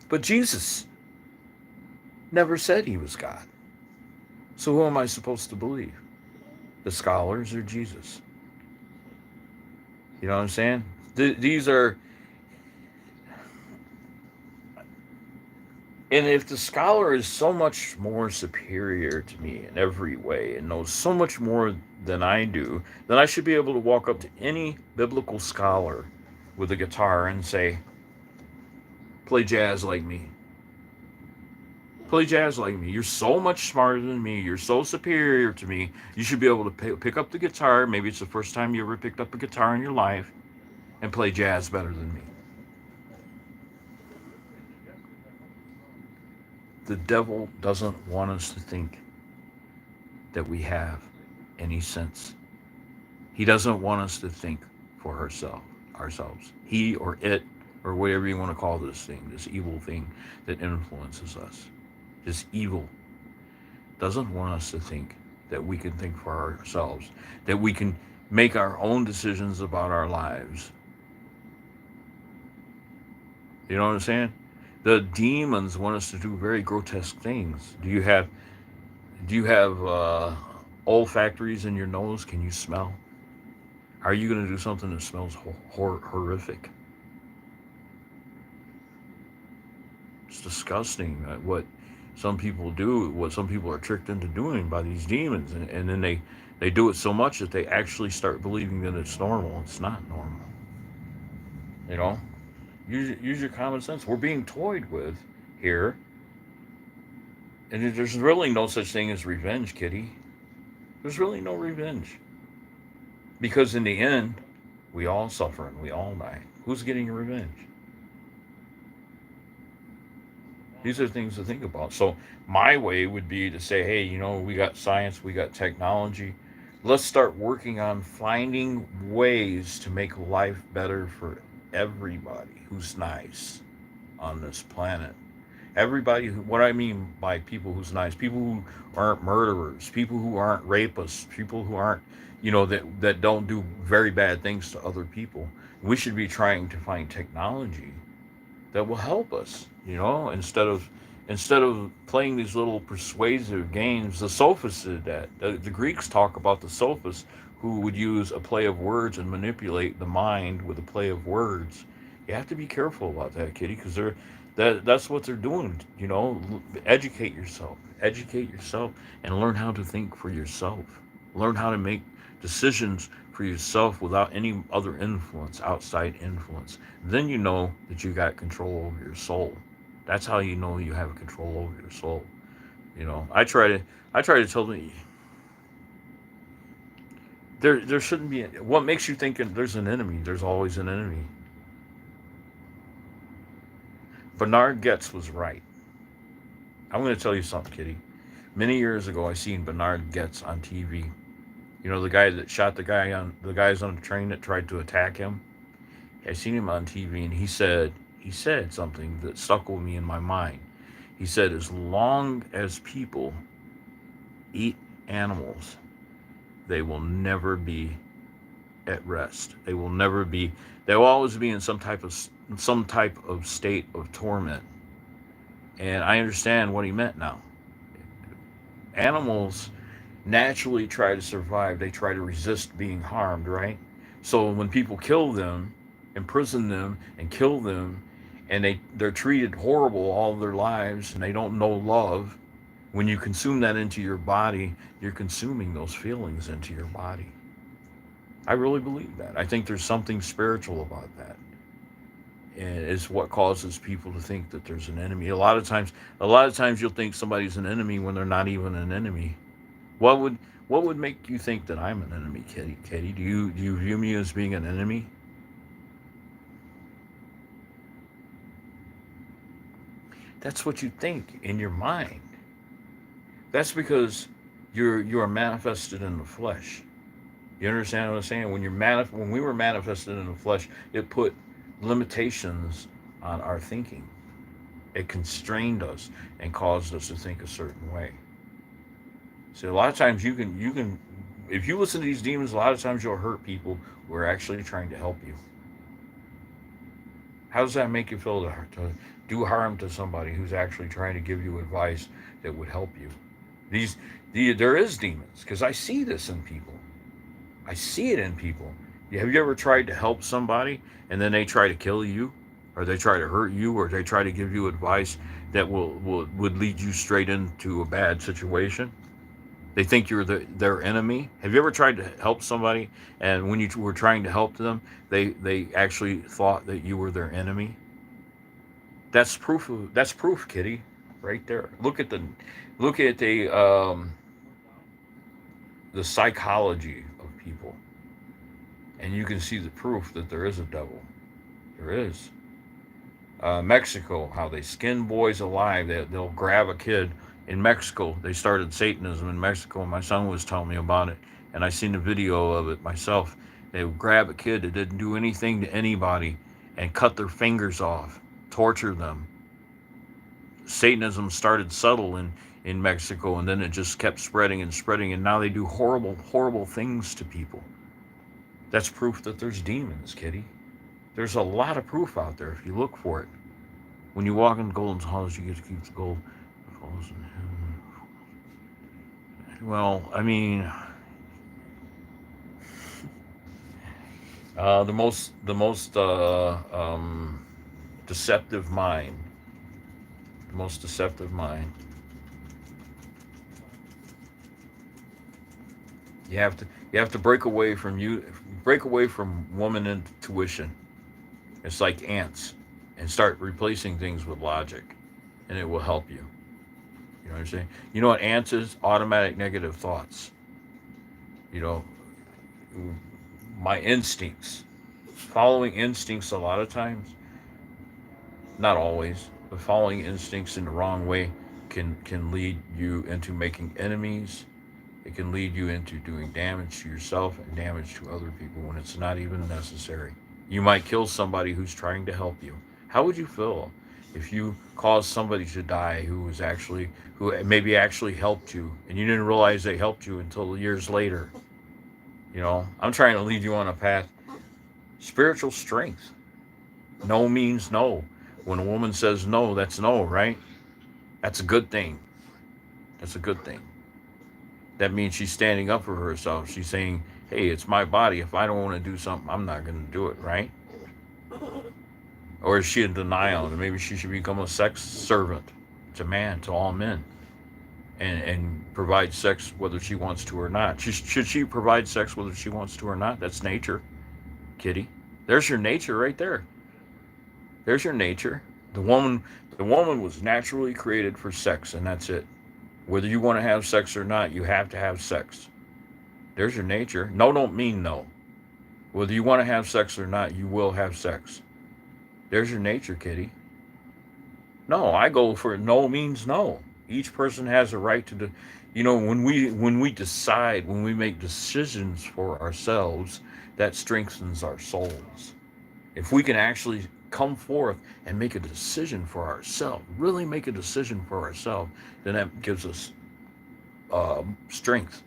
but Jesus never said he was God. So who am I supposed to believe? The scholars or Jesus? You know what I'm saying? These are, and if the scholar is so much more superior to me in every way and knows so much more than I do, then I should be able to walk up to any biblical scholar with a guitar and say, play jazz like me. Play jazz like me. You're so much smarter than me. You're so superior to me. You should be able to pick up the guitar. Maybe it's the first time you ever picked up a guitar in your life and play jazz better than me. The devil doesn't want us to think that we have any sense. He doesn't want us to think for ourselves. He or it, or whatever you want to call this thing, this evil thing that influences us. This evil doesn't want us to think that we can think for ourselves, that we can make our own decisions about our lives. You know what I'm saying? The demons want us to do very grotesque things. Do you have olfactories in your nose? Can you smell? Are you going to do something that smells horrific? It's disgusting what some people do, what some people are tricked into doing by these demons. And then they do it so much that they actually start believing that it's normal. It's not normal. You know? Use your common sense. We're being toyed with here. And there's really no such thing as revenge, Kitty. There's really no revenge. Because in the end, we all suffer and we all die. Who's getting revenge? These are things to think about. So my way would be to say, hey, we got science, we got technology. Let's start working on finding ways to make life better for everybody who's nice on this planet. Everybody what I mean by people who's nice, people who aren't murderers, people who aren't rapists, people who aren't, that don't do very bad things to other people. We should be trying to find technology that will help us, instead of Instead of playing these little persuasive games, the sophists did that. The Greeks talk about the sophists who would use a play of words and manipulate the mind with a play of words. You have to be careful about that, Kitty, because that's what they're doing. Educate yourself, and learn how to think for yourself. Learn how to make decisions for yourself without any other influence, outside influence. Then you know that you got control over your soul. That's how you know you have control over your soul. I try to tell them there shouldn't be. What makes you think there's an enemy? There's always an enemy. Bernard Getz was right. I'm going to tell you something, Kitty. Many years ago, I seen Bernard Getz on TV. You know, the guy that shot the guys on the train that tried to attack him. I seen him on TV, and he said something that stuck with me in my mind. He said, as long as people eat animals, they will never be at rest. They will never be. They will always be in some type of state of torment. And I understand what he meant now. Animals naturally try to survive. They try to resist being harmed, right? So when people kill them, imprison them, and kill them, and they're treated horrible all their lives, and they don't know love. When you consume that into your body, you're consuming those feelings into your body. I really believe that. I think there's something spiritual about that. And it's what causes people to think that there's an enemy. A lot of times you'll think somebody's an enemy when they're not even an enemy. What would what would make you think that I'm an enemy, Kitty? Kitty, do you view me as being an enemy? That's what you think in your mind. That's because you are manifested in the flesh. You understand what I'm saying? When we were manifested in the flesh, it put limitations on our thinking. It constrained us and caused us to think a certain way. So a lot of times you can if you listen to these demons, a lot of times you'll hurt people who are actually trying to help you. How does that make you feel to do harm to somebody who's actually trying to give you advice that would help you? These there is demons because I see this in people. I see it in people. Have you ever tried to help somebody and then they try to kill you, or they try to hurt you, or they try to give you advice that would lead you straight into a bad situation? They think you're their enemy. Have you ever tried to help somebody, and when you were trying to help them, they actually thought that you were their enemy? That's proof, Kitty, right there. Look at the psychology of people, and you can see the proof that there is a devil. There is. Mexico, how they skin boys alive. They'll grab a kid. In Mexico, they started Satanism in Mexico. My son was telling me about it, and I seen the video of it myself. They would grab a kid that didn't do anything to anybody and cut their fingers off, torture them. Satanism started subtle in Mexico, and then it just kept spreading and spreading, and now they do horrible, horrible things to people. That's proof that there's demons, Kitty. There's a lot of proof out there if you look for it. When you walk in Golden's halls, you get to keep the gold. Well, I mean, the most deceptive mind, the most deceptive mind. You have to break away from woman intuition. It's like ants, and start replacing things with logic, and it will help you. You know what I'm saying? You know what ants is? Automatic negative thoughts. You know, my instincts. Following instincts a lot of times, not always, but following instincts in the wrong way can lead you into making enemies. It can lead you into doing damage to yourself and damage to other people when it's not even necessary. You might kill somebody who's trying to help you. How would you feel if you caused somebody to die who maybe actually helped you, and you didn't realize they helped you until years later? I'm trying to lead you on a path. Spiritual strength. No means no. When a woman says no, that's no, right? That's a good thing. That's a good thing. That means she's standing up for herself. She's saying, hey, it's my body. If I don't want to do something, I'm not going to do it, right? Or is she in denial? And maybe she should become a sex servant to man, to all men, and provide sex whether she wants to or not. Should she provide sex whether she wants to or not? That's nature, kitty. There's your nature right there. There's your nature. The woman was naturally created for sex, and that's it. Whether you want to have sex or not, you have to have sex. There's your nature. No don't mean no. Whether you want to have sex or not, you will have sex. There's your nature, kitty. No, I go for no means no. Each person has a right to do. When we decide, when we make decisions for ourselves, that strengthens our souls. If we can actually come forth and make a decision for ourselves, really make a decision for ourselves, then that gives us strength.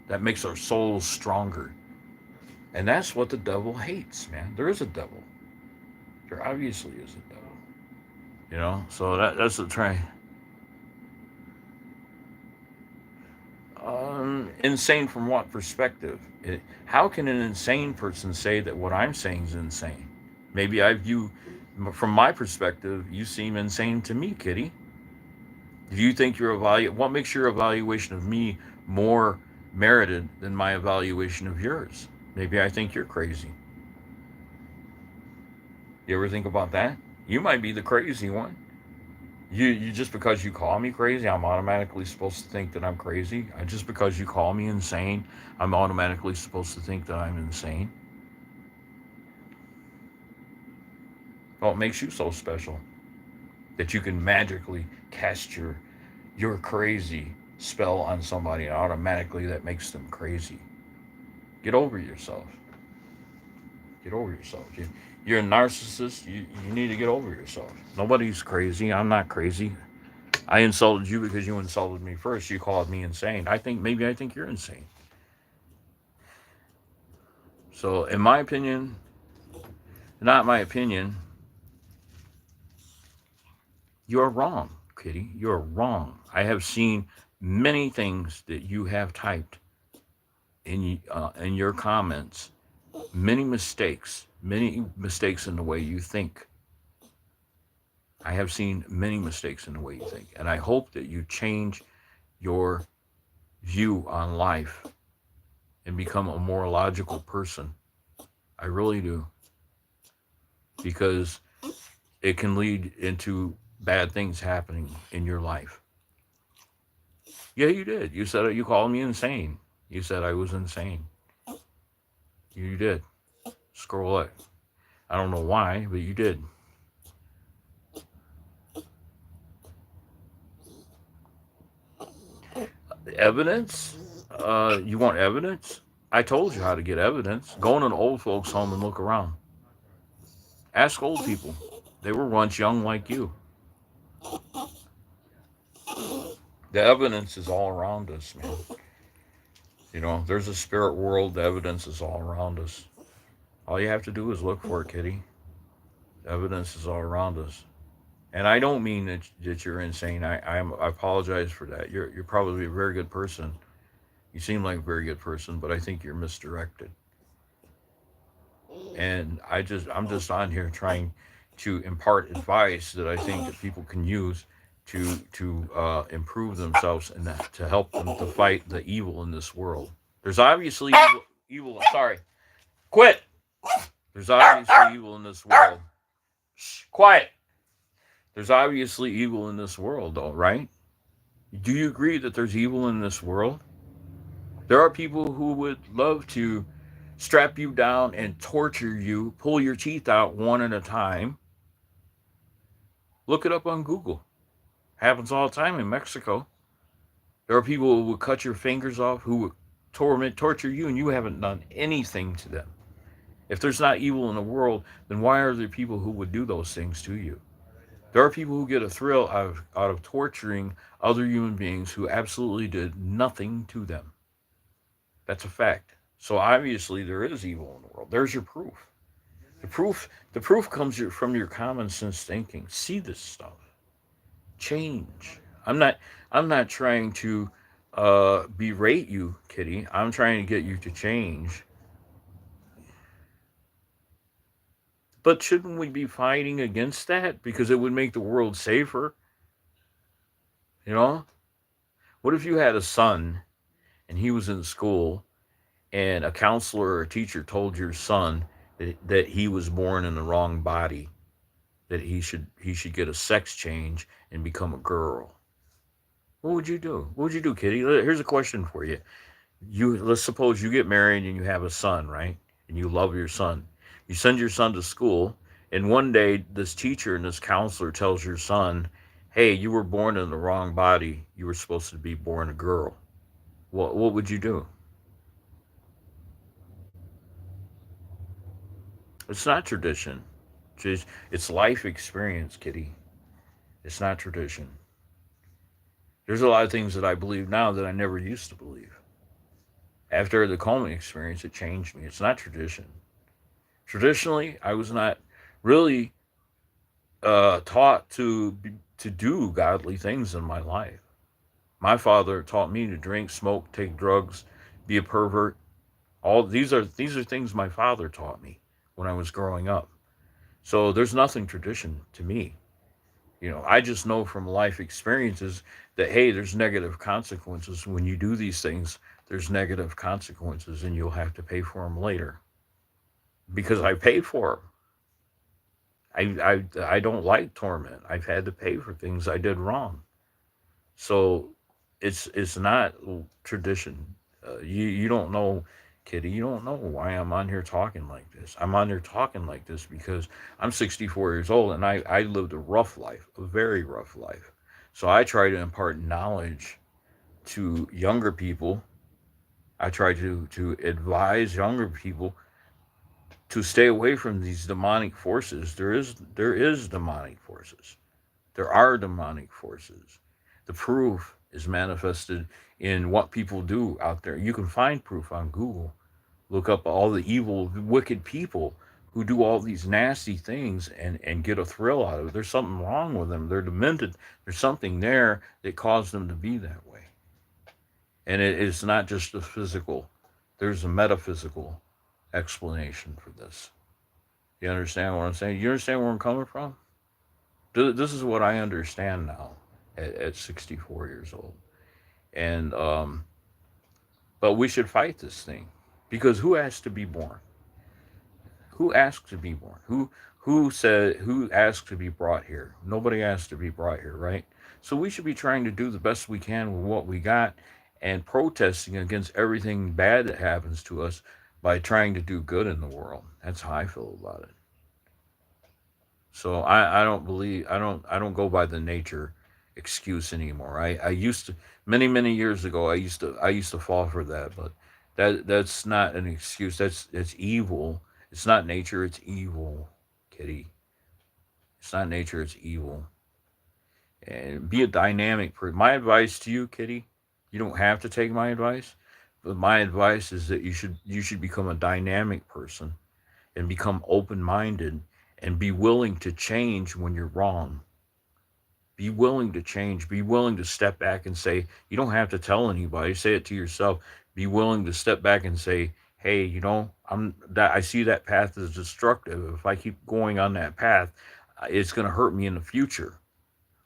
That makes our souls stronger. And that's what the devil hates, man. There is a devil. There obviously is a devil. So that's the try. Insane from what perspective? How can an insane person say that what I'm saying is insane? Maybe I view, from my perspective, you seem insane to me, kitty. Do you think what makes your evaluation of me more merited than my evaluation of yours? Maybe I think you're crazy. You ever think about that? You might be the crazy one. You just because you call me crazy, I'm automatically supposed to think that I'm crazy. Just because you call me insane, I'm automatically supposed to think that I'm insane. What makes you so special that you can magically cast your crazy spell on somebody and automatically that makes them crazy? Get over yourself. Get over yourself. You're a narcissist. You need to get over yourself. Nobody's crazy. I'm not crazy. I insulted you because you insulted me first. You called me insane. I think you're insane. So, in my opinion, not my opinion, you're wrong, kitty. You're wrong. I have seen many things that you have typed in your comments. Many mistakes in the way you think. I have seen many mistakes in the way you think, and I hope that you change your view on life and become a more logical person. I really do. Because it can lead into bad things happening in your life. Yeah, you did. You called me insane. You said I was insane. You did. Scroll it. I don't know why, but you did. Evidence? You want evidence? I told you how to get evidence. Go in an old folks' home and look around. Ask old people. They were once young like you. The evidence is all around us, man. There's a spirit world. The evidence is all around us. All you have to do is look for it, kitty. The evidence is all around us. And I don't mean that you're insane. I apologize for that. You're probably a very good person. You seem like a very good person, but I think you're misdirected. And I'm just on here trying to impart advice that I think that people can use to improve themselves and to help them to fight the evil in this world. There's obviously evil. Sorry, quit. There's obviously evil in this world. Shh, quiet. There's obviously evil in this world, though, right? Do you agree that there's evil in this world? There are people who would love to strap you down and torture you, pull your teeth out one at a time. Look it up on Google. Happens all the time in Mexico. There are people who would cut your fingers off, who would torture you, and you haven't done anything to them. If there's not evil in the world, then why are there people who would do those things to you? There are people who get a thrill out of torturing other human beings who absolutely did nothing to them. That's a fact. So obviously there is evil in the world. There's your proof. The proof comes from your common sense thinking. See this stuff. Change. I'm not I'm not trying to berate you, Kitty. I'm trying to get you to change. But shouldn't we be fighting against that because it would make the world safer? You know? What if you had a son and he was in school and a counselor or a teacher told your son that he was born in the wrong body, that he should get a sex change and become a girl? What would you do? What would you do, Kitty? Here's a question for you. Let's suppose you get married and you have a son, right? And you love your son. You send your son to school, and one day this teacher and this counselor tells your son, "Hey, you were born in the wrong body. You were supposed to be born a girl." What would you do? It's not tradition. It's life experience, Kitty. It's not tradition. There's a lot of things that I believe now that I never used to believe. After the Coleman experience, it changed me. It's not tradition. Traditionally, I was not really taught to do godly things in my life. My father taught me to drink, smoke, take drugs, be a pervert. All these are things my father taught me when I was growing up. So there's nothing tradition to me. I just know from life experiences that hey, there's negative consequences when you do these things. There's negative consequences, and you'll have to pay for them later because I paid for them. I don't like torment. I've had to pay for things I did wrong. So it's not tradition. You don't know, Kitty. You don't know why I'm on here talking like this. I'm on here talking like this because I'm 64 years old and I lived a rough life, a very rough life. So I try to impart knowledge to younger people. I try to advise younger people to stay away from these demonic forces. There is demonic forces. There are demonic forces. The proof is manifested in what people do out there. You can find proof on Google. Look up all the evil, wicked people who do all these nasty things and get a thrill out of it. There's something wrong with them. They're demented. There's something there that caused them to be that way. And it's not just the physical, there's a metaphysical explanation for this. You understand what I'm saying? You understand where I'm coming from? This is what I understand now at 64 years old. And but we should fight this thing because who asked to be born? Who asked to be born? Who asked to be brought here? Nobody asked to be brought here, right? So we should be trying to do the best we can with what we got and protesting against everything bad that happens to us by trying to do good in the world. That's how I feel about it. So I don't believe I don't go by the nature excuse anymore. I used to many years ago I used to fall for that, but that's not an excuse. That's evil. It's not nature, it's evil, Kitty. It's not nature, it's evil. And be a dynamic person. My advice to you, Kitty, you don't have to take my advice, but my advice is that you should become a dynamic person and become open-minded and be willing to change when you're wrong. Be willing to change. Be willing to step back and say, you don't have to tell anybody, say it to yourself. Be willing to step back and say, hey, I see that path is destructive. If I keep going on that path, it's going to hurt me in the future.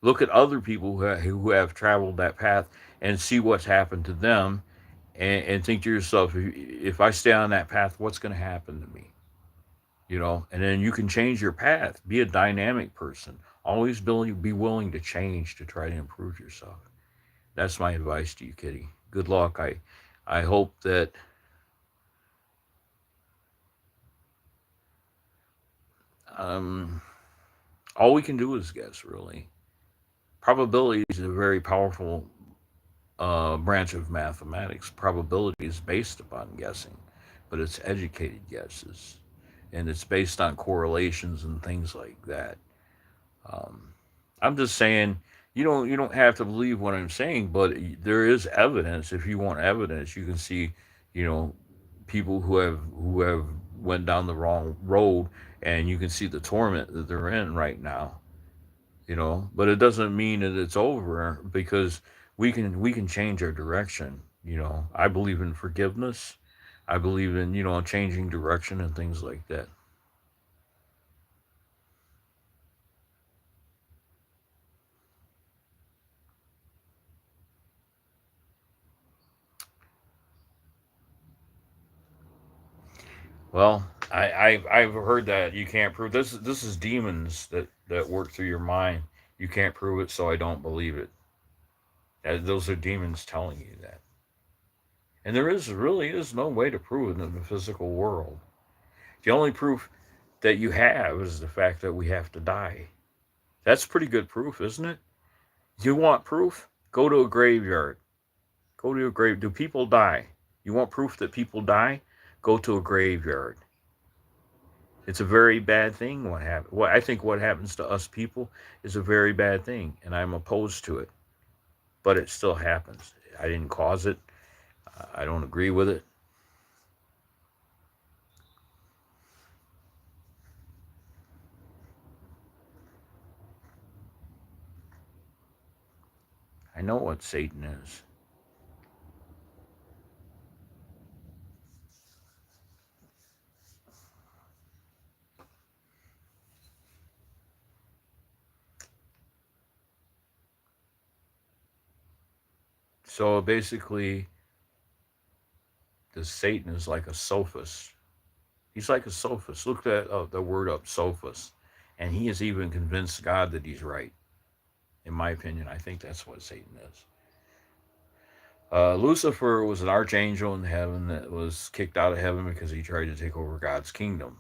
Look at other people who have traveled that path and see what's happened to them and think to yourself, if I stay on that path, what's going to happen to me? And then you can change your path. Be a dynamic person. Always be willing to change to try to improve yourself. That's my advice to you, Kitty. Good luck. I hope that um, all we can do is guess, really. Probability is a very powerful branch of mathematics. Probability is based upon guessing, but it's educated guesses, and it's based on correlations and things like that. Um, I'm just saying you don't have to believe what I'm saying, but there is evidence. If you want evidence, you can see, you know, people who have went down the wrong road, and you can see the torment that they're in right now. But it doesn't mean that it's over, because we can change our direction. I believe in forgiveness. I believe in changing direction and things like that. Well, I've heard that you can't prove this. This is demons that work through your mind. You can't prove it, so I don't believe it. Those are demons telling you that. And there really is no way to prove it in the physical world. The only proof that you have is the fact that we have to die. That's pretty good proof, isn't it? You want proof? Go to a graveyard. Go to a grave. Do people die? You want proof that people die? Go to a graveyard. It's a very bad thing what happens. What I think what happens to us people is a very bad thing, and I'm opposed to it. But it still happens. I didn't cause it. I don't agree with it. I know what Satan is. So basically, the Satan is like a sophist. He's like a sophist. Look that the word up, sophist, and he has even convinced God that he's right. In my opinion, I think that's what Satan is. Lucifer was an archangel in heaven that was kicked out of heaven because he tried to take over God's kingdom.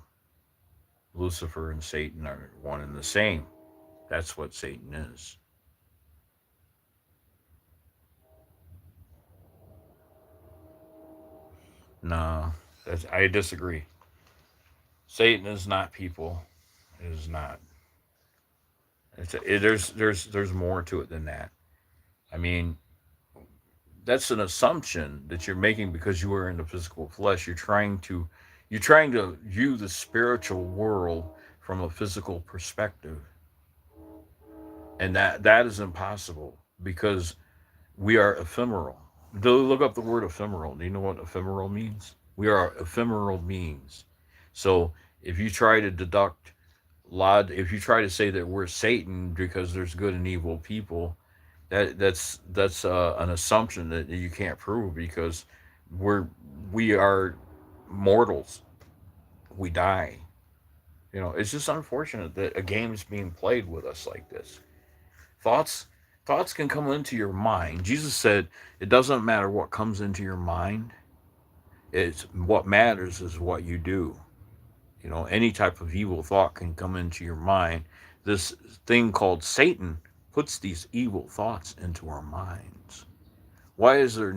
Lucifer and Satan are one and the same. That's what Satan is. No, I disagree. Satan is not people. It is not. There's more to it than that. I mean, that's an assumption that you're making because you are in the physical flesh. You're trying to view the spiritual world from a physical perspective, and that is impossible because we are ephemeral. Look up the word ephemeral. Do you know what ephemeral means? We are ephemeral beings. So if you try to deduct if you try to say that we're Satan because there's good and evil people, that's an assumption that you can't prove because we're we are mortals. We die. It's just unfortunate that a game is being played with us like this. Thoughts thoughts can come into your mind. Jesus said it doesn't matter what comes into your mind. It's what matters is what you do. Any type of evil thought can come into your mind. This thing called Satan puts these evil thoughts into our minds. Why is there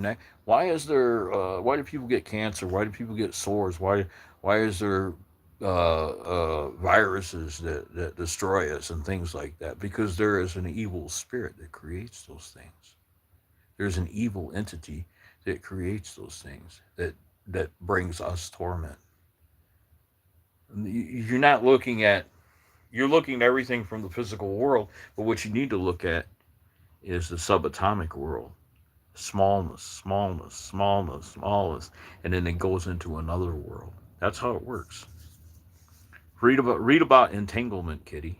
why do people get cancer? Why do people get sores? Why is there viruses that destroy us and things like that? Because there is an evil spirit that creates those things. There's an evil entity that creates those things that brings us torment. You're not looking at you're looking at everything from the physical world, but what you need to look at is the subatomic world. Smallness, smallness, smallness, smallness, and then it goes into another world. That's how it works. Read about entanglement, Kitty.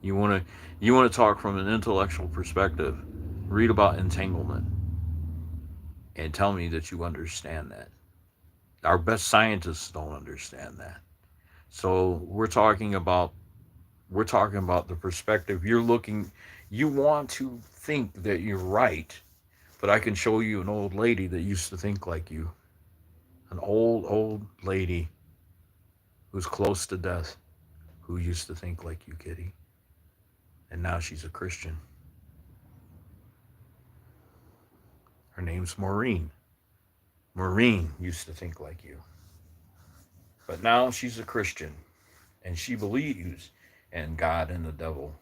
You want to talk from an intellectual perspective. Read about entanglement and tell me that you understand that. Our best scientists don't understand that. So we're talking about the perspective you're looking. You want to think that you're right, but I can show you an old lady that used to think like you. An old lady who's close to death who used to think like you, Kitty. And now she's a Christian. Her name's Maureen. Maureen used to think like you. But now she's a Christian and she believes in God and the devil.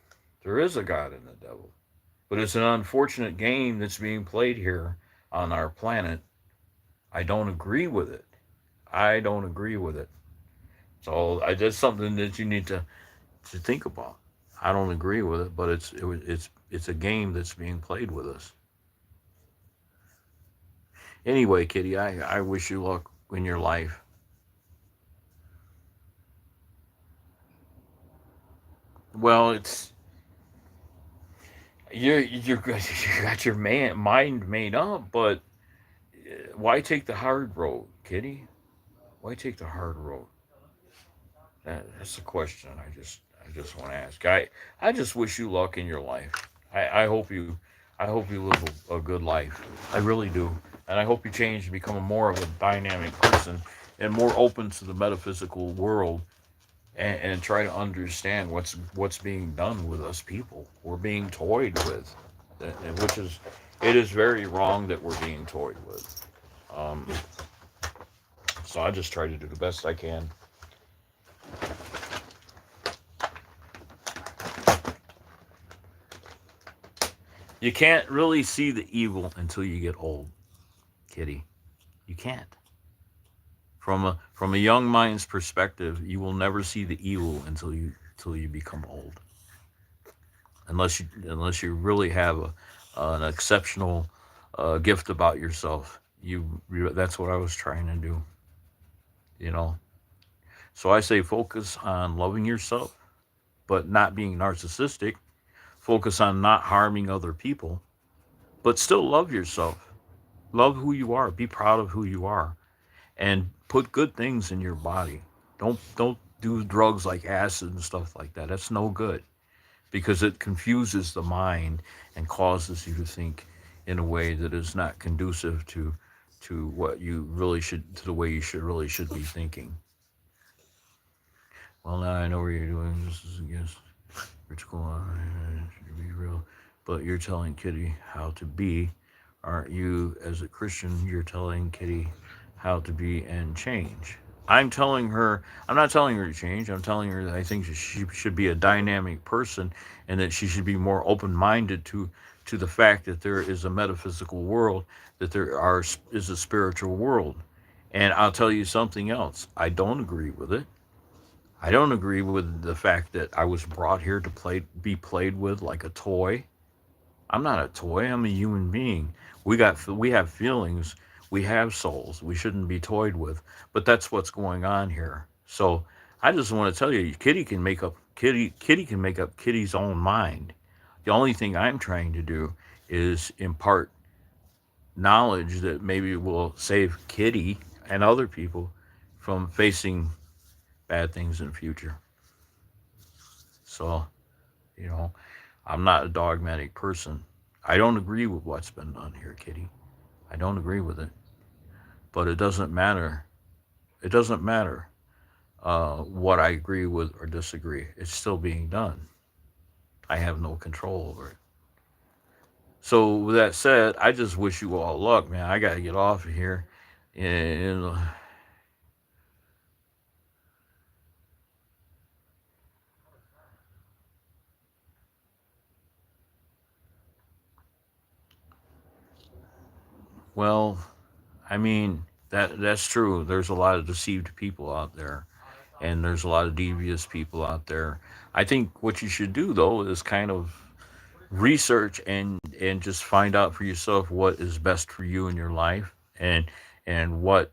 There is a God and the devil. But it's an unfortunate game that's being played here on our planet. I don't agree with it. I don't agree with it. So that's something that you need to think about. I don't agree with it, but it's a game that's being played with us. Anyway, Kitty, I wish you luck in your life. Well, it's you got your mind made up, but why take the hard road, Kitty? Why take the hard road? That's the question I just want to ask. I just wish you luck in your life. I hope you live a good life. I really do, and I hope you change and become a more of a dynamic person and more open to the metaphysical world and try to understand what's being done with us people. We're being toyed with, which is it is very wrong that we're being toyed with. Um, so I just try to do the best I can. You can't really see the evil until you get old, Kitty. You can't. From a young mind's perspective, you will never see the evil until you become old. Unless you really have an exceptional gift about yourself. That's what I was trying to do. You know. So I say focus on loving yourself, but not being narcissistic. Focus on not harming other people, but still love yourself. Love who you are. Be proud of who you are, and put good things in your body. Don't do drugs like acid and stuff like that. That's no good because it confuses the mind and causes you to think in a way that is not conducive to what you really should to the way you should be thinking. Well, now I know where you're doing. This is against ritual. Should be real, but you're telling Kitty how to be. Aren't you, as a Christian, you're telling Kitty how to be and change? I'm not telling her to change. I'm telling her that I think she should be a dynamic person and that she should be more open minded to the fact that there is a metaphysical world, that is a spiritual world. And I'll tell you something else. I don't agree with it. I don't agree with the fact that I was brought here to be played with like a toy. I'm not a toy. I'm a human being. We have feelings. We have souls. We shouldn't be toyed with. But that's what's going on here. So I just want to tell you, Kitty can make up Kitty's own mind. The only thing I'm trying to do is impart knowledge that maybe will save Kitty and other people from facing bad things in the future. So, you know, I'm not a dogmatic person. I don't agree with what's been done here, Kitty. I don't agree with it. But it doesn't matter. It doesn't matter what I agree with or disagree. It's still being done. I have no control over it. So, with that said, I just wish you all luck, man. I got to get off of here. And, well, I mean, that's true. There's a lot of deceived people out there, and there's a lot of devious people out there. I think what you should do though is kind of research and just find out for yourself what is best for you in your life and what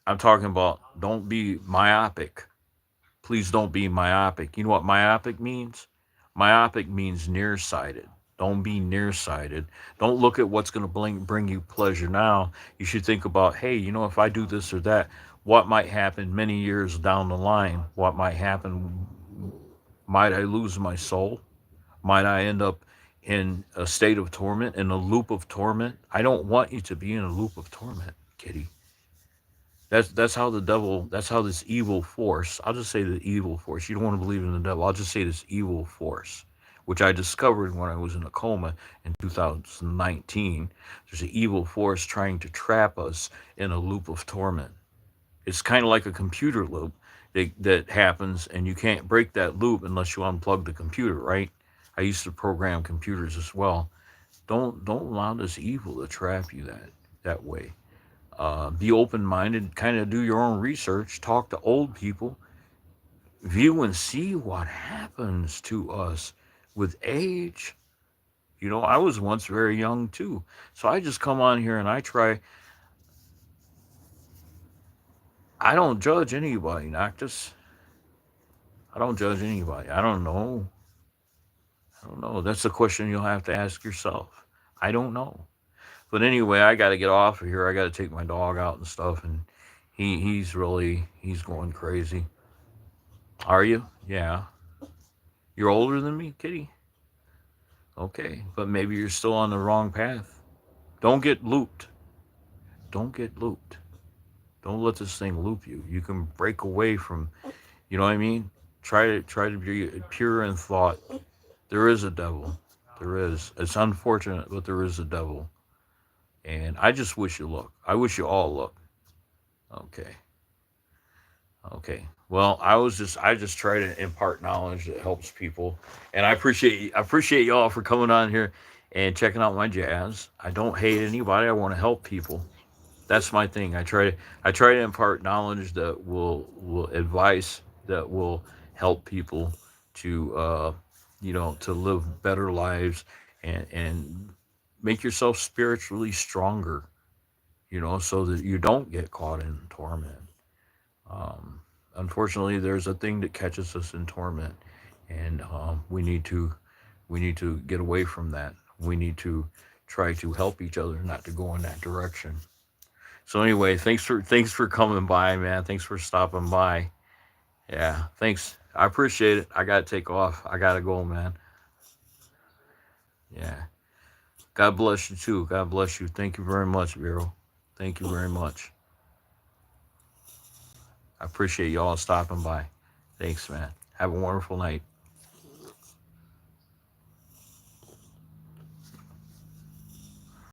I'm talking about. Don't be myopic. Please don't be myopic. You know what myopic means? Myopic means nearsighted. Don't be nearsighted. Don't look at what's going to bring you pleasure now. You should think about, hey, if I do this or that, what might happen many years down the line? What might happen? Might I lose my soul? Might I end up in a state of torment, in a loop of torment? I don't want you to be in a loop of torment, Kitty. That's how the devil. That's how this evil force. I'll just say the evil force. You don't want to believe in the devil. I'll just say this evil force, which I discovered when I was in a coma in 2019. There's an evil force trying to trap us in a loop of torment. It's kind of like a computer loop that happens, and you can't break that loop unless you unplug the computer, right? I used to program computers as well. Don't allow this evil to trap you that way. Be open minded, kind of do your own research, talk to old people, view and see what happens to us with age, I was once very young too. So I just come on here and I try. I don't judge anybody, Noctis. I don't judge anybody. I don't know. I don't know. That's a question you'll have to ask yourself. I don't know. But anyway, I got to get off of here. I got to take my dog out and stuff, and he's going crazy. Are you? Yeah. You're older than me, Kitty. Okay, but maybe you're still on the wrong path. Don't get looped. Don't get looped. Don't let this thing loop you. You can break away from. You know what I mean? Try to be pure in thought. There is a devil. There is. It's unfortunate, but there is a devil. And I just wish you luck. I wish you all luck. Okay. Okay. Well, I just try to impart knowledge that helps people. And I appreciate y'all for coming on here and checking out my jazz. I don't hate anybody. I want to help people. That's my thing. I try to impart knowledge that will advice that will help people to to live better lives and make yourself spiritually stronger, so that you don't get caught in torment. Um, Unfortunately, there's a thing that catches us in torment, and we need to get away from that. We need to try to help each other not to go in that direction. So anyway, thanks for coming by, man. Thanks for stopping by. Yeah, thanks. I appreciate it. I gotta take off. I gotta go, man. Yeah. God bless you too. God bless you. Thank you very much, Vero. Thank you very much. I appreciate y'all stopping by. Thanks, man. Have a wonderful night.